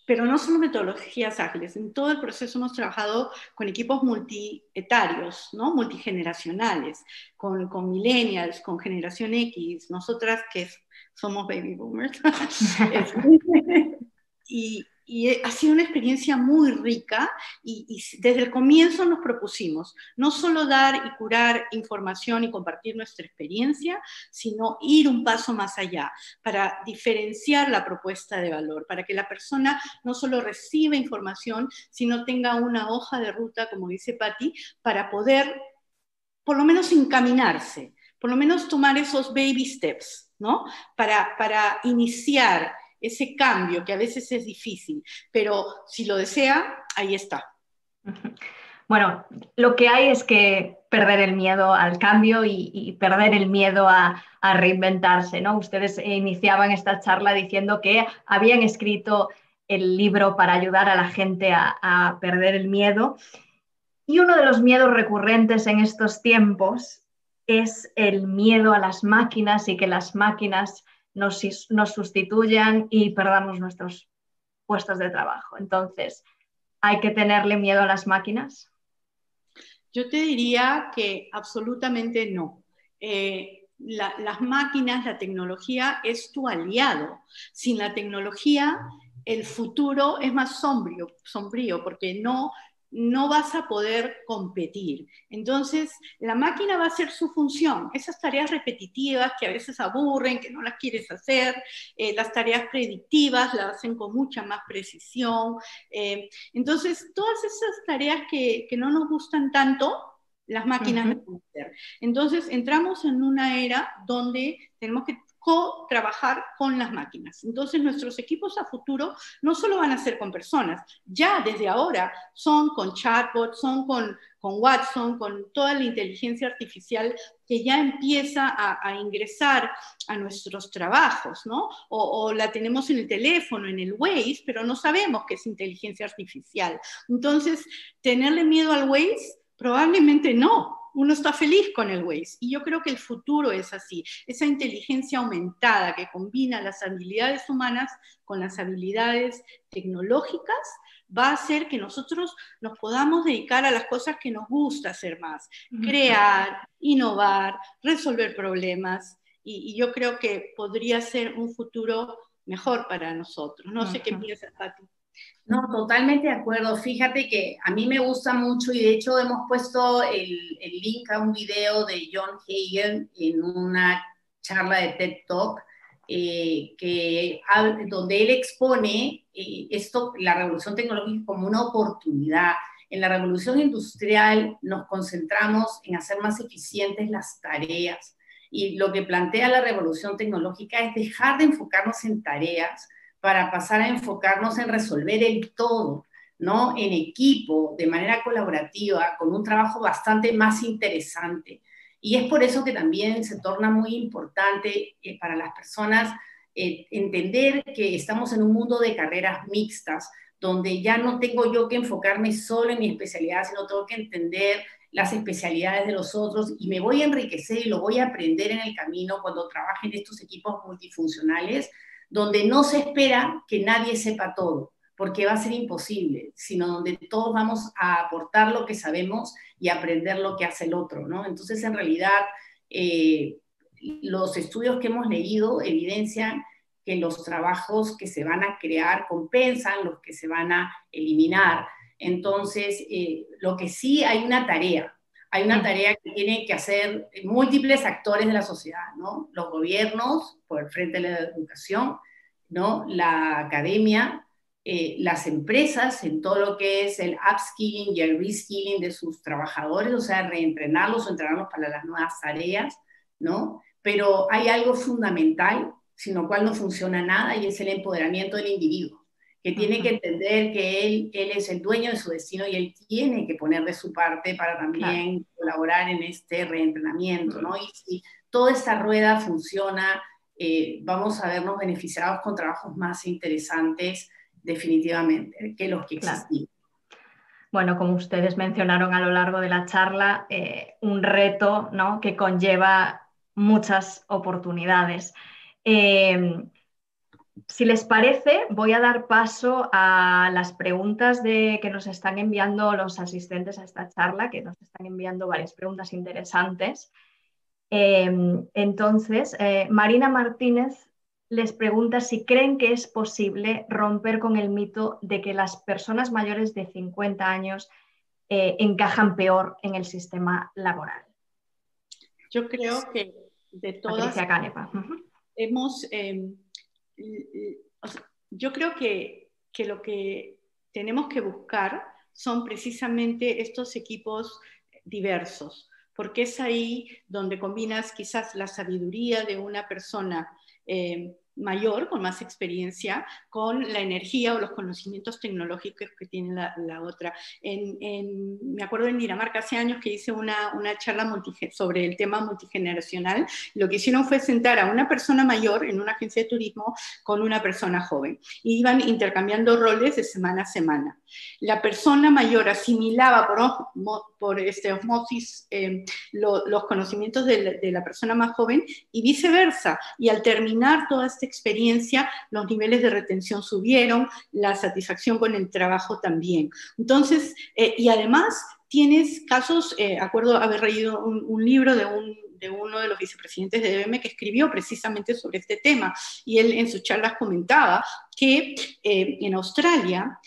pero no solo metodologías ágiles, en todo el proceso hemos trabajado con equipos multietarios, ¿no? Multigeneracionales, con millennials, con generación X, nosotras que somos baby boomers, ha sido una experiencia muy rica y desde el comienzo nos propusimos no solo dar y curar información y compartir nuestra experiencia, sino ir un paso más allá para diferenciar la propuesta de valor, para que la persona no solo reciba información, sino tenga una hoja de ruta, como dice Patti, para poder por lo menos encaminarse, por lo menos tomar esos baby steps, ¿no? Para iniciar ese cambio que a veces es difícil, pero si lo desea, ahí está. Bueno, lo que hay es que perder el miedo al cambio y perder el miedo a reinventarse, ¿no? Ustedes iniciaban esta charla diciendo que habían escrito el libro para ayudar a la gente a perder el miedo. Y uno de los miedos recurrentes en estos tiempos es el miedo a las máquinas y que las máquinas nos sustituyan y perdamos nuestros puestos de trabajo. Entonces, ¿hay que tenerle miedo a las máquinas? Yo te diría que absolutamente no. Las máquinas, la tecnología es tu aliado. Sin la tecnología, el futuro es más sombrío porque no vas a poder competir. Entonces, la máquina va a hacer su función. Esas tareas repetitivas que a veces aburren, que no las quieres hacer, las tareas predictivas las hacen con mucha más precisión. Entonces, todas esas tareas que no nos gustan tanto, las máquinas las van a hacer. Entonces, entramos en una era donde tenemos que co-trabajar con las máquinas. Entonces, nuestros equipos a futuro no solo van a ser con personas, ya desde ahora son con chatbots, son con Watson, con toda la inteligencia artificial que ya empieza a ingresar a nuestros trabajos, ¿no? O la tenemos en el teléfono, en el Waze, pero no sabemos que es inteligencia artificial. Entonces, ¿tenerle miedo al Waze? Probablemente no. Uno está feliz con el Waze. Y yo creo que el futuro es así. Esa inteligencia aumentada que combina las habilidades humanas con las habilidades tecnológicas va a hacer que nosotros nos podamos dedicar a las cosas que nos gusta hacer más. Crear, innovar, resolver problemas. Y yo creo que podría ser un futuro mejor para nosotros. No sé qué piensas, Patti. No, totalmente de acuerdo. Fíjate que a mí me gusta mucho y de hecho hemos puesto el link a un video de John Hagen en una charla de TED Talk donde él expone la revolución tecnológica como una oportunidad. En la revolución industrial nos concentramos en hacer más eficientes las tareas y lo que plantea la revolución tecnológica es dejar de enfocarnos en tareas para pasar a enfocarnos en resolver el todo, ¿no? En equipo, de manera colaborativa, con un trabajo bastante más interesante. Y es por eso que también se torna muy importante para las personas entender que estamos en un mundo de carreras mixtas, donde ya no tengo yo que enfocarme solo en mi especialidad, sino tengo que entender las especialidades de los otros y me voy a enriquecer y lo voy a aprender en el camino cuando trabaje en estos equipos multifuncionales, donde no se espera que nadie sepa todo, porque va a ser imposible, sino donde todos vamos a aportar lo que sabemos y aprender lo que hace el otro, ¿no? Entonces, en realidad, los estudios que hemos leído evidencian que los trabajos que se van a crear compensan los que se van a eliminar. Entonces, lo que sí hay una tarea que tienen que hacer múltiples actores de la sociedad, ¿no? Los gobiernos, por el frente de la educación, ¿no? La academia, las empresas, en todo lo que es el upskilling y el reskilling de sus trabajadores, o sea, reentrenarlos o entrenarlos para las nuevas tareas, ¿no? Pero hay algo fundamental, sin lo cual no funciona nada, y es el empoderamiento del individuo, que tiene que entender que él es el dueño de su destino y él tiene que poner de su parte para también colaborar en este reentrenamiento, ¿no? Y si toda esta rueda funciona, vamos a vernos beneficiados con trabajos más interesantes definitivamente que los que existían. Bueno, como ustedes mencionaron a lo largo de la charla, un reto, ¿no?, que conlleva muchas oportunidades. Si les parece, voy a dar paso a las preguntas que nos están enviando los asistentes a esta charla, que nos están enviando varias preguntas interesantes. Entonces, Marina Martínez les pregunta si creen que es posible romper con el mito de que las personas mayores de 50 años encajan peor en el sistema laboral. Yo creo que de todas... Patricia Canepa. Hemos... yo creo que lo que tenemos que buscar son precisamente estos equipos diversos, porque es ahí donde combinas quizás la sabiduría de una persona mayor, con más experiencia, con la energía o los conocimientos tecnológicos que tiene la otra. Me acuerdo en Dinamarca hace años que hice una charla sobre el tema multigeneracional. Lo que hicieron fue sentar a una persona mayor en una agencia de turismo con una persona joven. Y iban intercambiando roles de semana a semana. La persona mayor asimilaba por osmosis los conocimientos de la persona más joven y viceversa. Y al terminar toda esta experiencia, los niveles de retención subieron, la satisfacción con el trabajo también. Entonces, y además tienes casos, acuerdo haber leído un libro de uno de los vicepresidentes de IBM que escribió precisamente sobre este tema, y él en sus charlas comentaba que en Australia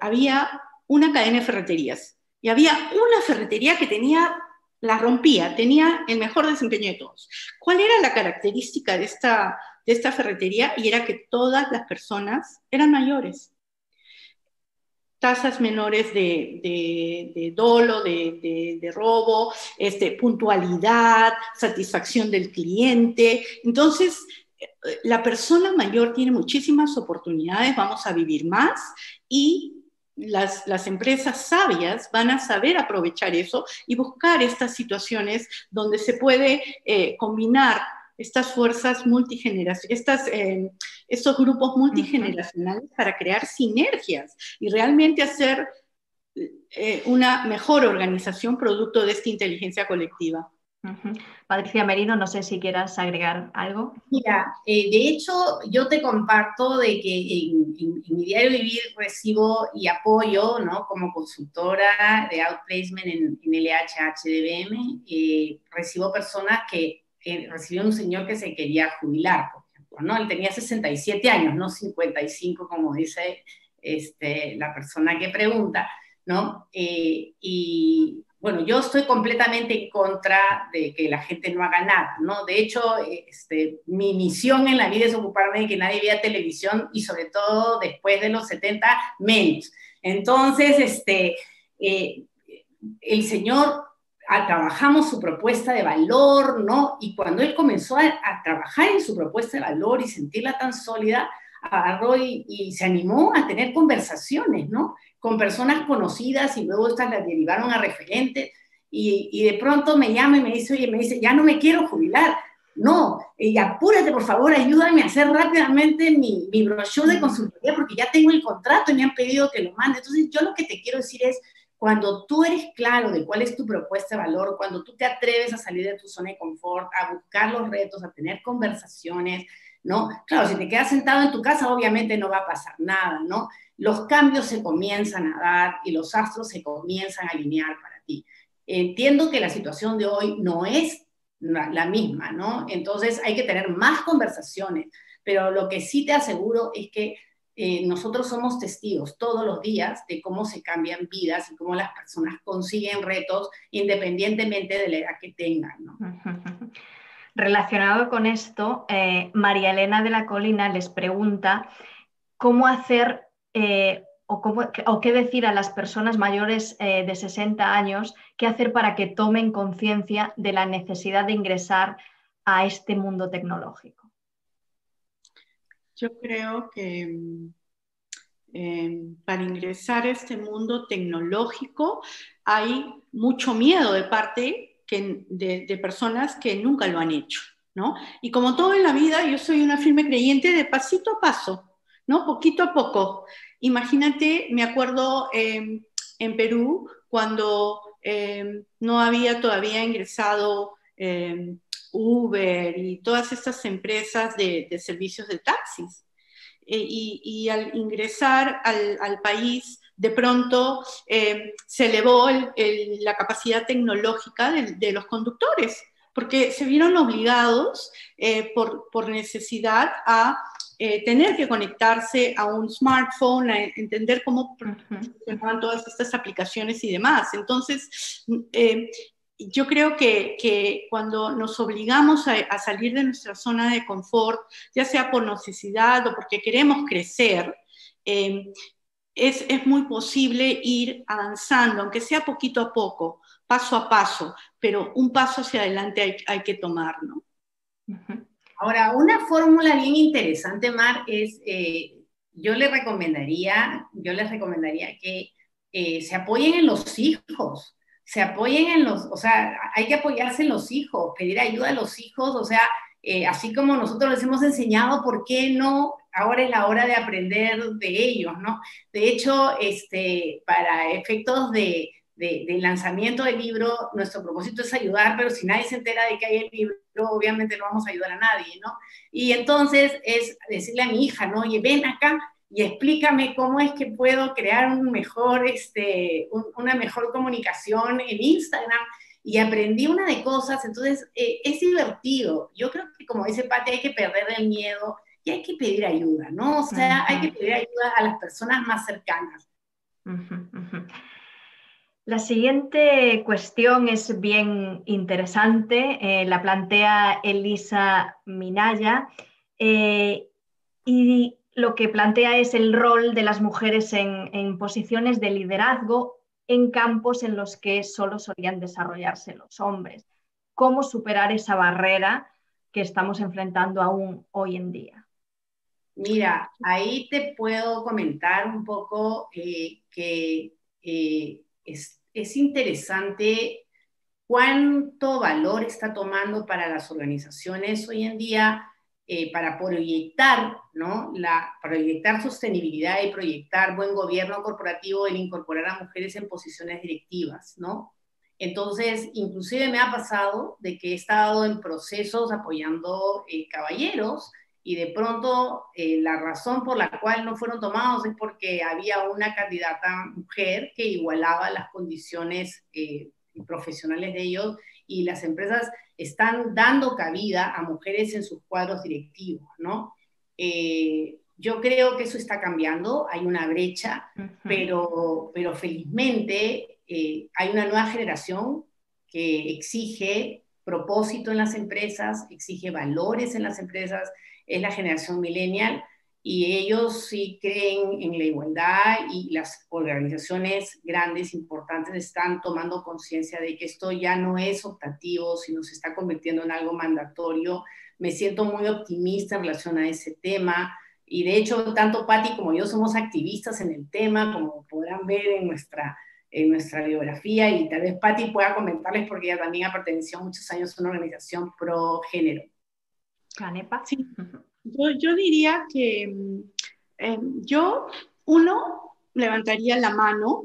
había una cadena de ferreterías, y había una ferretería que la rompía, tenía el mejor desempeño de todos. ¿Cuál era la característica de esta ferretería? Y era que todas las personas eran mayores. Tasas menores de dolo, de robo, puntualidad, satisfacción del cliente. Entonces, la persona mayor tiene muchísimas oportunidades, vamos a vivir más, y las empresas sabias van a saber aprovechar eso y buscar estas situaciones donde se puede combinar estas fuerzas multigeneracionales, estos grupos multigeneracionales para crear sinergias y realmente hacer una mejor organización producto de esta inteligencia colectiva. Patricia Merino, no sé si quieras agregar algo. Mira, de hecho, yo te comparto de que en mi diario vivir recibo y apoyo, ¿no? Como consultora de outplacement en LHH de IBM, recibo personas que recibió un señor que se quería jubilar, por ejemplo, ¿no? Él tenía 67 años, no 55, como dice la persona que pregunta, ¿no? Y bueno, yo estoy completamente en contra de que la gente no haga nada, ¿no? De hecho, mi misión en la vida es ocuparme de que nadie vea televisión, y sobre todo después de los 70, menos. Entonces, el señor... trabajamos su propuesta de valor, ¿no? Y cuando él comenzó a trabajar en su propuesta de valor y sentirla tan sólida, agarró y se animó a tener conversaciones, ¿no? Con personas conocidas, y luego estas las derivaron a referentes, y de pronto me llama y me dice, ya no me quiero jubilar. No, y apúrate, por favor, ayúdame a hacer rápidamente mi brochure de consultoría, porque ya tengo el contrato y me han pedido que lo mande. Entonces, yo lo que te quiero decir es, cuando tú eres claro de cuál es tu propuesta de valor, cuando tú te atreves a salir de tu zona de confort, a buscar los retos, a tener conversaciones, ¿no? Claro, si te quedas sentado en tu casa, obviamente no va a pasar nada, ¿no? Los cambios se comienzan a dar y los astros se comienzan a alinear para ti. Entiendo que la situación de hoy no es la misma, ¿no? Entonces hay que tener más conversaciones, pero lo que sí te aseguro es que nosotros somos testigos todos los días de cómo se cambian vidas y cómo las personas consiguen retos independientemente de la edad que tengan, ¿no? Relacionado con esto, María Elena de la Colina les pregunta cómo hacer o qué decir a las personas mayores de 60 años, qué hacer para que tomen conciencia de la necesidad de ingresar a este mundo tecnológico. Yo creo que para ingresar a este mundo tecnológico hay mucho miedo de parte de personas que nunca lo han hecho, ¿no? Y como todo en la vida, yo soy una firme creyente de pasito a paso, ¿no? Poquito a poco. Imagínate, me acuerdo en Perú, cuando no había todavía ingresado Uber y todas estas empresas de servicios de taxis. Y al ingresar al país, de pronto se elevó la capacidad tecnológica de los conductores, porque se vieron obligados por necesidad a tener que conectarse a un smartphone, a entender cómo funcionaban todas estas aplicaciones y demás. Entonces, yo creo que cuando nos obligamos a salir de nuestra zona de confort, ya sea por necesidad o porque queremos crecer, es muy posible ir avanzando, aunque sea poquito a poco, paso a paso, pero un paso hacia adelante hay que tomar, ¿no? Ahora, una fórmula bien interesante, Mar, es, yo les recomendaría que se apoyen en los hijos, se apoyen en los, o sea, hay que apoyarse en los hijos, pedir ayuda a los hijos, o sea, así como nosotros les hemos enseñado, ¿por qué no? Ahora es la hora de aprender de ellos, ¿no? De hecho, para efectos de lanzamiento del libro, nuestro propósito es ayudar, pero si nadie se entera de que hay el libro, obviamente no vamos a ayudar a nadie, ¿no? Y entonces es decirle a mi hija, ¿no? Oye, ven acá y explícame cómo es que puedo crear una mejor comunicación en Instagram. Y aprendí una de cosas, entonces es divertido. Yo creo que, como dice Pati, hay que perder el miedo y hay que pedir ayuda, ¿no? O sea, hay que pedir ayuda a las personas más cercanas. La siguiente cuestión es bien interesante, la plantea Elisa Minaya, y lo que plantea es el rol de las mujeres en posiciones de liderazgo en campos en los que solo solían desarrollarse los hombres. ¿Cómo superar esa barrera que estamos enfrentando aún hoy en día? Mira, ahí te puedo comentar un poco que es interesante cuánto valor está tomando para las organizaciones hoy en día para proyectar, ¿no? Proyectar sostenibilidad y proyectar buen gobierno corporativo, el incorporar a mujeres en posiciones directivas, ¿no? Entonces, inclusive me ha pasado de que he estado en procesos apoyando caballeros y de pronto la razón por la cual no fueron tomados es porque había una candidata mujer que igualaba las condiciones profesionales de ellos, y las empresas están dando cabida a mujeres en sus cuadros directivos, ¿no? Yo creo que eso está cambiando, hay una brecha, pero felizmente hay una nueva generación que exige propósito en las empresas, exige valores en las empresas, es la generación millennial, y ellos sí creen en la igualdad, y las organizaciones grandes, importantes, están tomando conciencia de que esto ya no es optativo, sino se está convirtiendo en algo mandatorio. Me siento muy optimista en relación a ese tema, y de hecho, tanto Patti como yo somos activistas en el tema, como podrán ver en nuestra biografía, y tal vez Patti pueda comentarles porque ella también ha pertenecido muchos años a una organización pro género. Canepa. Sí. Yo diría que yo levantaría la mano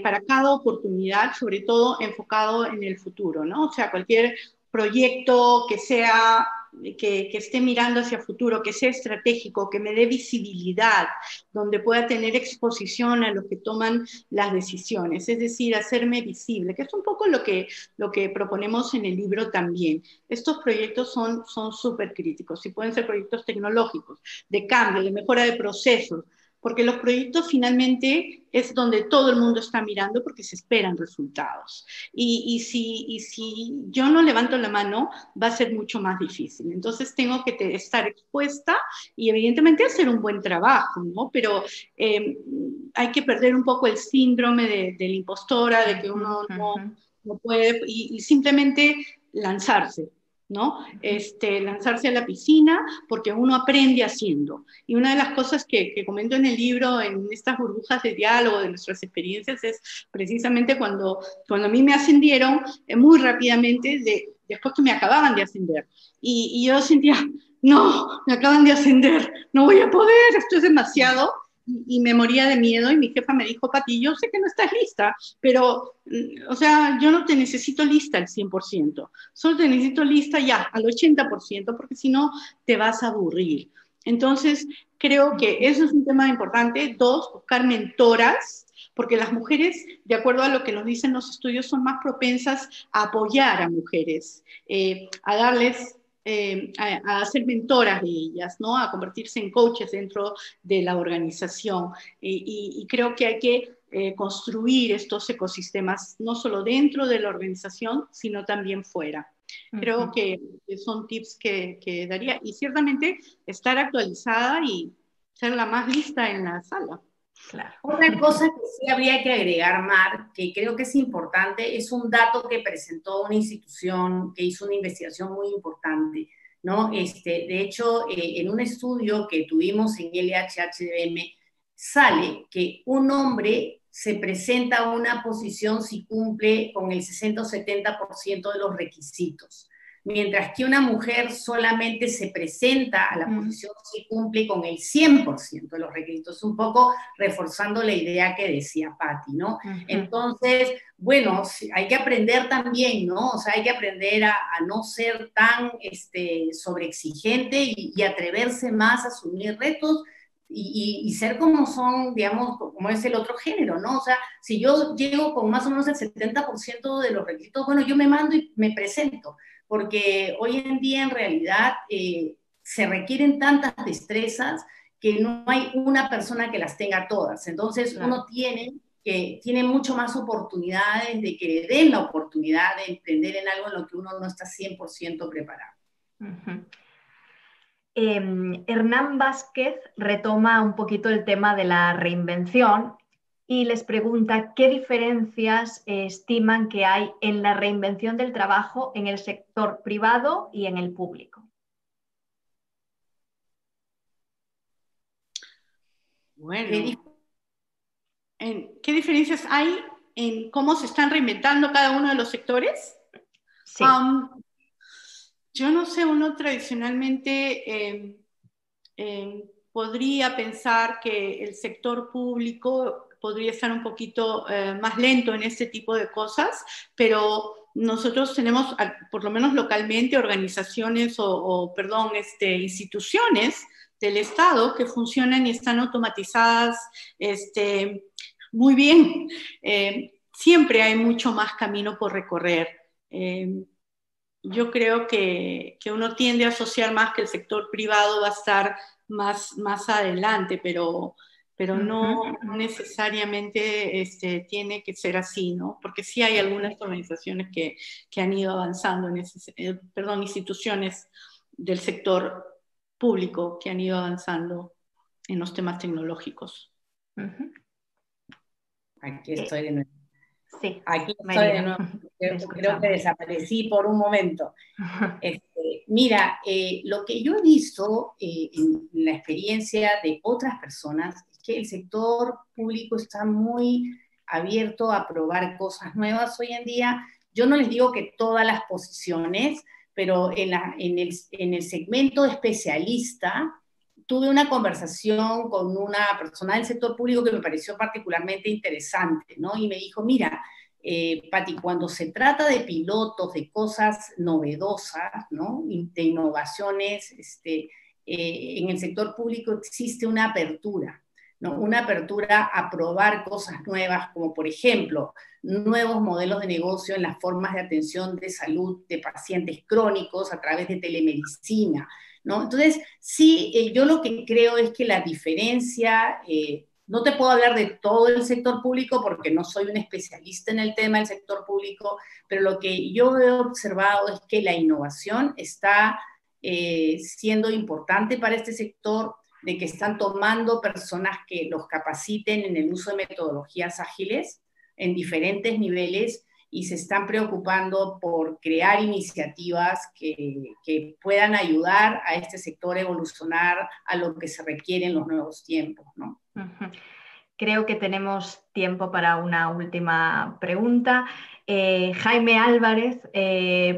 para cada oportunidad, sobre todo enfocado en el futuro, ¿no? O sea, cualquier proyecto que sea, que esté mirando hacia futuro, que sea estratégico, que me dé visibilidad, donde pueda tener exposición a los que toman las decisiones, es decir, hacerme visible, que es un poco lo que proponemos en el libro también. Estos proyectos son súper críticos, y pueden ser proyectos tecnológicos, de cambio, de mejora de procesos, porque los proyectos finalmente es donde todo el mundo está mirando porque se esperan resultados. Y si yo no levanto la mano, va a ser mucho más difícil. Entonces tengo que estar expuesta y evidentemente hacer un buen trabajo, ¿no? Pero hay que perder un poco el síndrome de la impostora, de que uno no puede, y simplemente lanzarse, ¿no? Lanzarse a la piscina, porque uno aprende haciendo. Y una de las cosas que comento en el libro, en estas burbujas de diálogo de nuestras experiencias, es precisamente cuando a mí me ascendieron muy rápidamente, después que me acababan de ascender. Y yo sentía, no, me acaban de ascender, no voy a poder, esto es demasiado. Y me moría de miedo, y mi jefa me dijo, Pati, yo sé que no estás lista, pero, o sea, yo no te necesito lista al 100%, solo te necesito lista ya al 80%, porque si no te vas a aburrir. Entonces, creo que eso es un tema importante. 2, buscar mentoras, porque las mujeres, de acuerdo a lo que nos dicen los estudios, son más propensas a apoyar a mujeres, a darles, a ser mentoras de ellas, ¿no? A convertirse en coaches dentro de la organización. Y creo que hay que construir estos ecosistemas, no solo dentro de la organización, sino también fuera. Creo que son tips que daría, y ciertamente estar actualizada y ser la más lista en la sala. Claro. Otra cosa que sí habría que agregar, Mar, que creo que es importante, es un dato que presentó una institución que hizo una investigación muy importante, ¿no? De hecho, en un estudio que tuvimos en LHHM, sale que un hombre se presenta a una posición si cumple con el 60 o 70% de los requisitos, mientras que una mujer solamente se presenta a la posición si cumple con el 100% de los requisitos, un poco reforzando la idea que decía Patti, ¿no? Entonces, bueno, hay que aprender también, ¿no? O sea, hay que aprender a no ser tan sobreexigente y atreverse más a asumir retos, y ser como son, digamos, como es el otro género, ¿no? O sea, si yo llego con más o menos el 70% de los requisitos, bueno, yo me mando y me presento, porque hoy en día en realidad se requieren tantas destrezas que no hay una persona que las tenga todas. Entonces uno tiene mucho más oportunidades de que le den la oportunidad de emprender en algo en lo que uno no está 100% preparado. Hernán Vázquez retoma un poquito el tema de la reinvención y les pregunta qué diferencias estiman que hay en la reinvención del trabajo en el sector privado y en el público. Bueno, ¿qué diferencias hay en cómo se están reinventando cada uno de los sectores? Sí. Yo no sé, uno tradicionalmente podría pensar que el sector público podría estar un poquito más lento en este tipo de cosas, pero nosotros tenemos, por lo menos localmente, organizaciones instituciones del Estado que funcionan y están automatizadas muy bien. Siempre hay mucho más camino por recorrer. Yo creo que uno tiende a asociar más que el sector privado va a estar más adelante, pero no necesariamente tiene que ser así, ¿no? Porque sí hay algunas organizaciones que han ido avanzando, instituciones del sector público que han ido avanzando en los temas tecnológicos. Aquí estoy de nuevo. Sí, aquí estoy de nuevo. Creo que desaparecí por un momento. Mira, lo que yo he visto en la experiencia de otras personas es que el sector público está muy abierto a probar cosas nuevas hoy en día. Yo no les digo que todas las posiciones, pero en el segmento especialista tuve una conversación con una persona del sector público que me pareció particularmente interesante, ¿no? Y me dijo, mira, Patti, cuando se trata de pilotos, de cosas novedosas, ¿no? De innovaciones, en el sector público existe una apertura, ¿no? Una apertura a probar cosas nuevas, como por ejemplo, nuevos modelos de negocio en las formas de atención de salud de pacientes crónicos a través de telemedicina, ¿no? Entonces, sí, yo lo que creo es que la diferencia, no te puedo hablar de todo el sector público porque no soy un especialista en el tema del sector público, pero lo que yo he observado es que la innovación está siendo importante para este sector, de que están tomando personas que los capaciten en el uso de metodologías ágiles en diferentes niveles, y se están preocupando por crear iniciativas que puedan ayudar a este sector a evolucionar a lo que se requiere en los nuevos tiempos, ¿no? Creo que tenemos tiempo para una última pregunta. Jaime Álvarez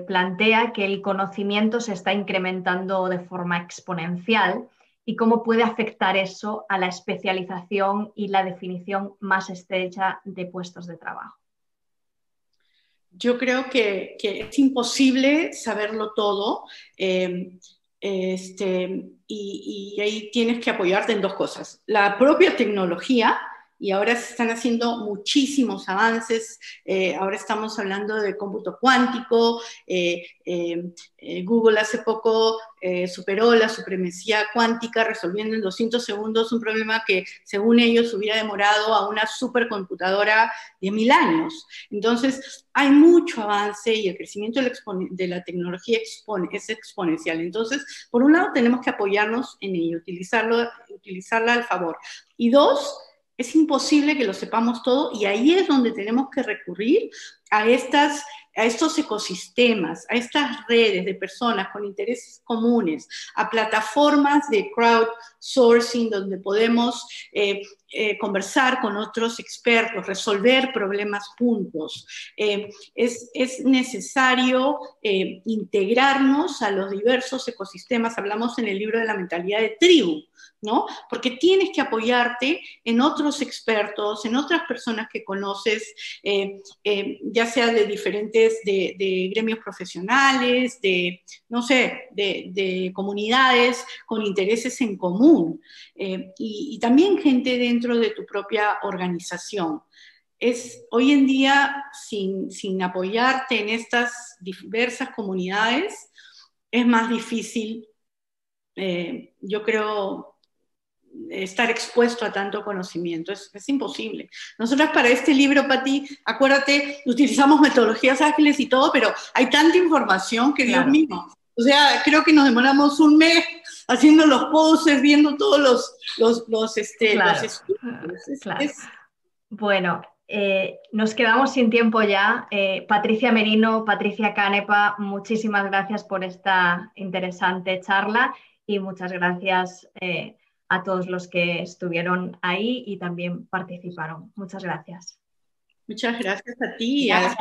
plantea que el conocimiento se está incrementando de forma exponencial y cómo puede afectar eso a la especialización y la definición más estrecha de puestos de trabajo. Yo creo que es imposible saberlo todo, y ahí tienes que apoyarte en dos cosas. La propia tecnología y ahora se están haciendo muchísimos avances. Ahora estamos hablando de cómputo cuántico. Google hace poco superó la supremacía cuántica resolviendo en 200 segundos un problema que, según ellos, hubiera demorado a una supercomputadora de 1000 años. Entonces, hay mucho avance y el crecimiento de la tecnología es exponencial. Entonces, por un lado, tenemos que apoyarnos en ello, utilizarla al favor. Y dos, es imposible que lo sepamos todo, y ahí es donde tenemos que recurrir a estos ecosistemas, a estas redes de personas con intereses comunes, a plataformas de crowdsourcing donde podemos conversar con otros expertos, resolver problemas juntos. Es necesario integrarnos a los diversos ecosistemas. Hablamos en el libro de la mentalidad de tribu, ¿no? Porque tienes que apoyarte en otros expertos, en otras personas que conoces, ya sea de diferentes, de gremios profesionales, no sé, de comunidades con intereses en común, y también gente dentro de tu propia organización. Hoy en día, sin apoyarte en estas diversas comunidades, es más difícil, yo creo, estar expuesto a tanto conocimiento. Es imposible. Nosotros para este libro, Pati, acuérdate, utilizamos metodologías ágiles y todo, pero hay tanta información que, Dios mío, o sea, creo que nos demoramos un mes haciendo los poses, viendo todos los estudios. Bueno, nos quedamos sin tiempo ya. Patricia Merino, Patricia Canepa, muchísimas gracias por esta interesante charla y muchas gracias a todos los que estuvieron ahí y también participaron. Muchas gracias. Muchas gracias a ti. Gracias.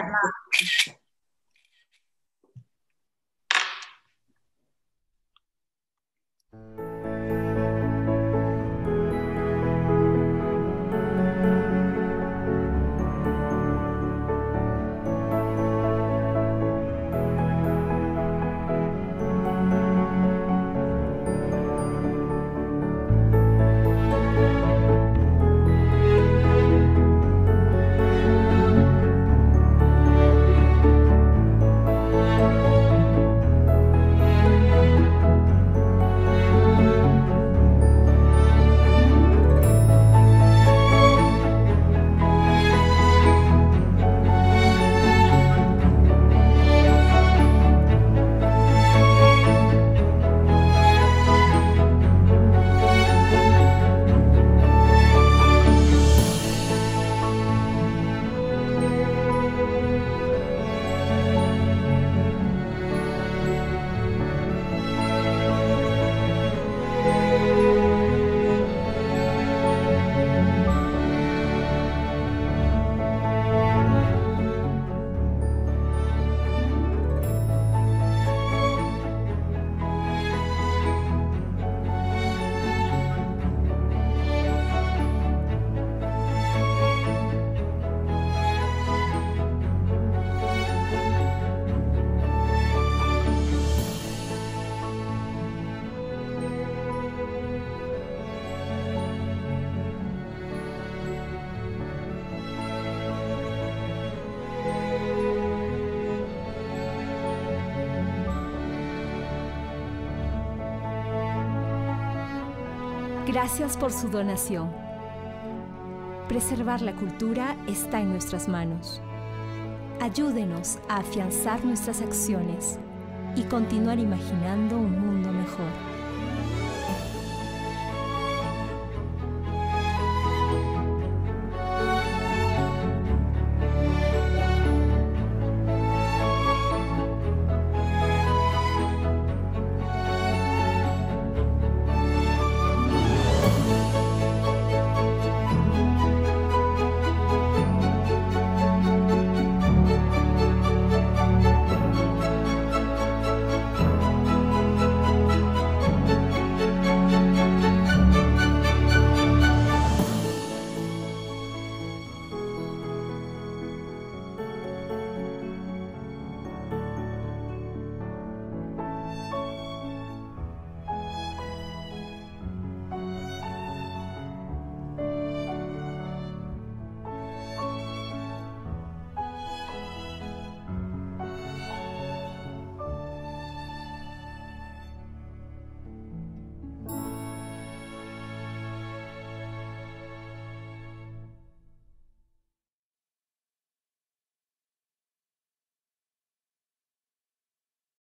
Gracias por su donación. Preservar la cultura está en nuestras manos. Ayúdenos a afianzar nuestras acciones y continuar imaginando un mundo mejor.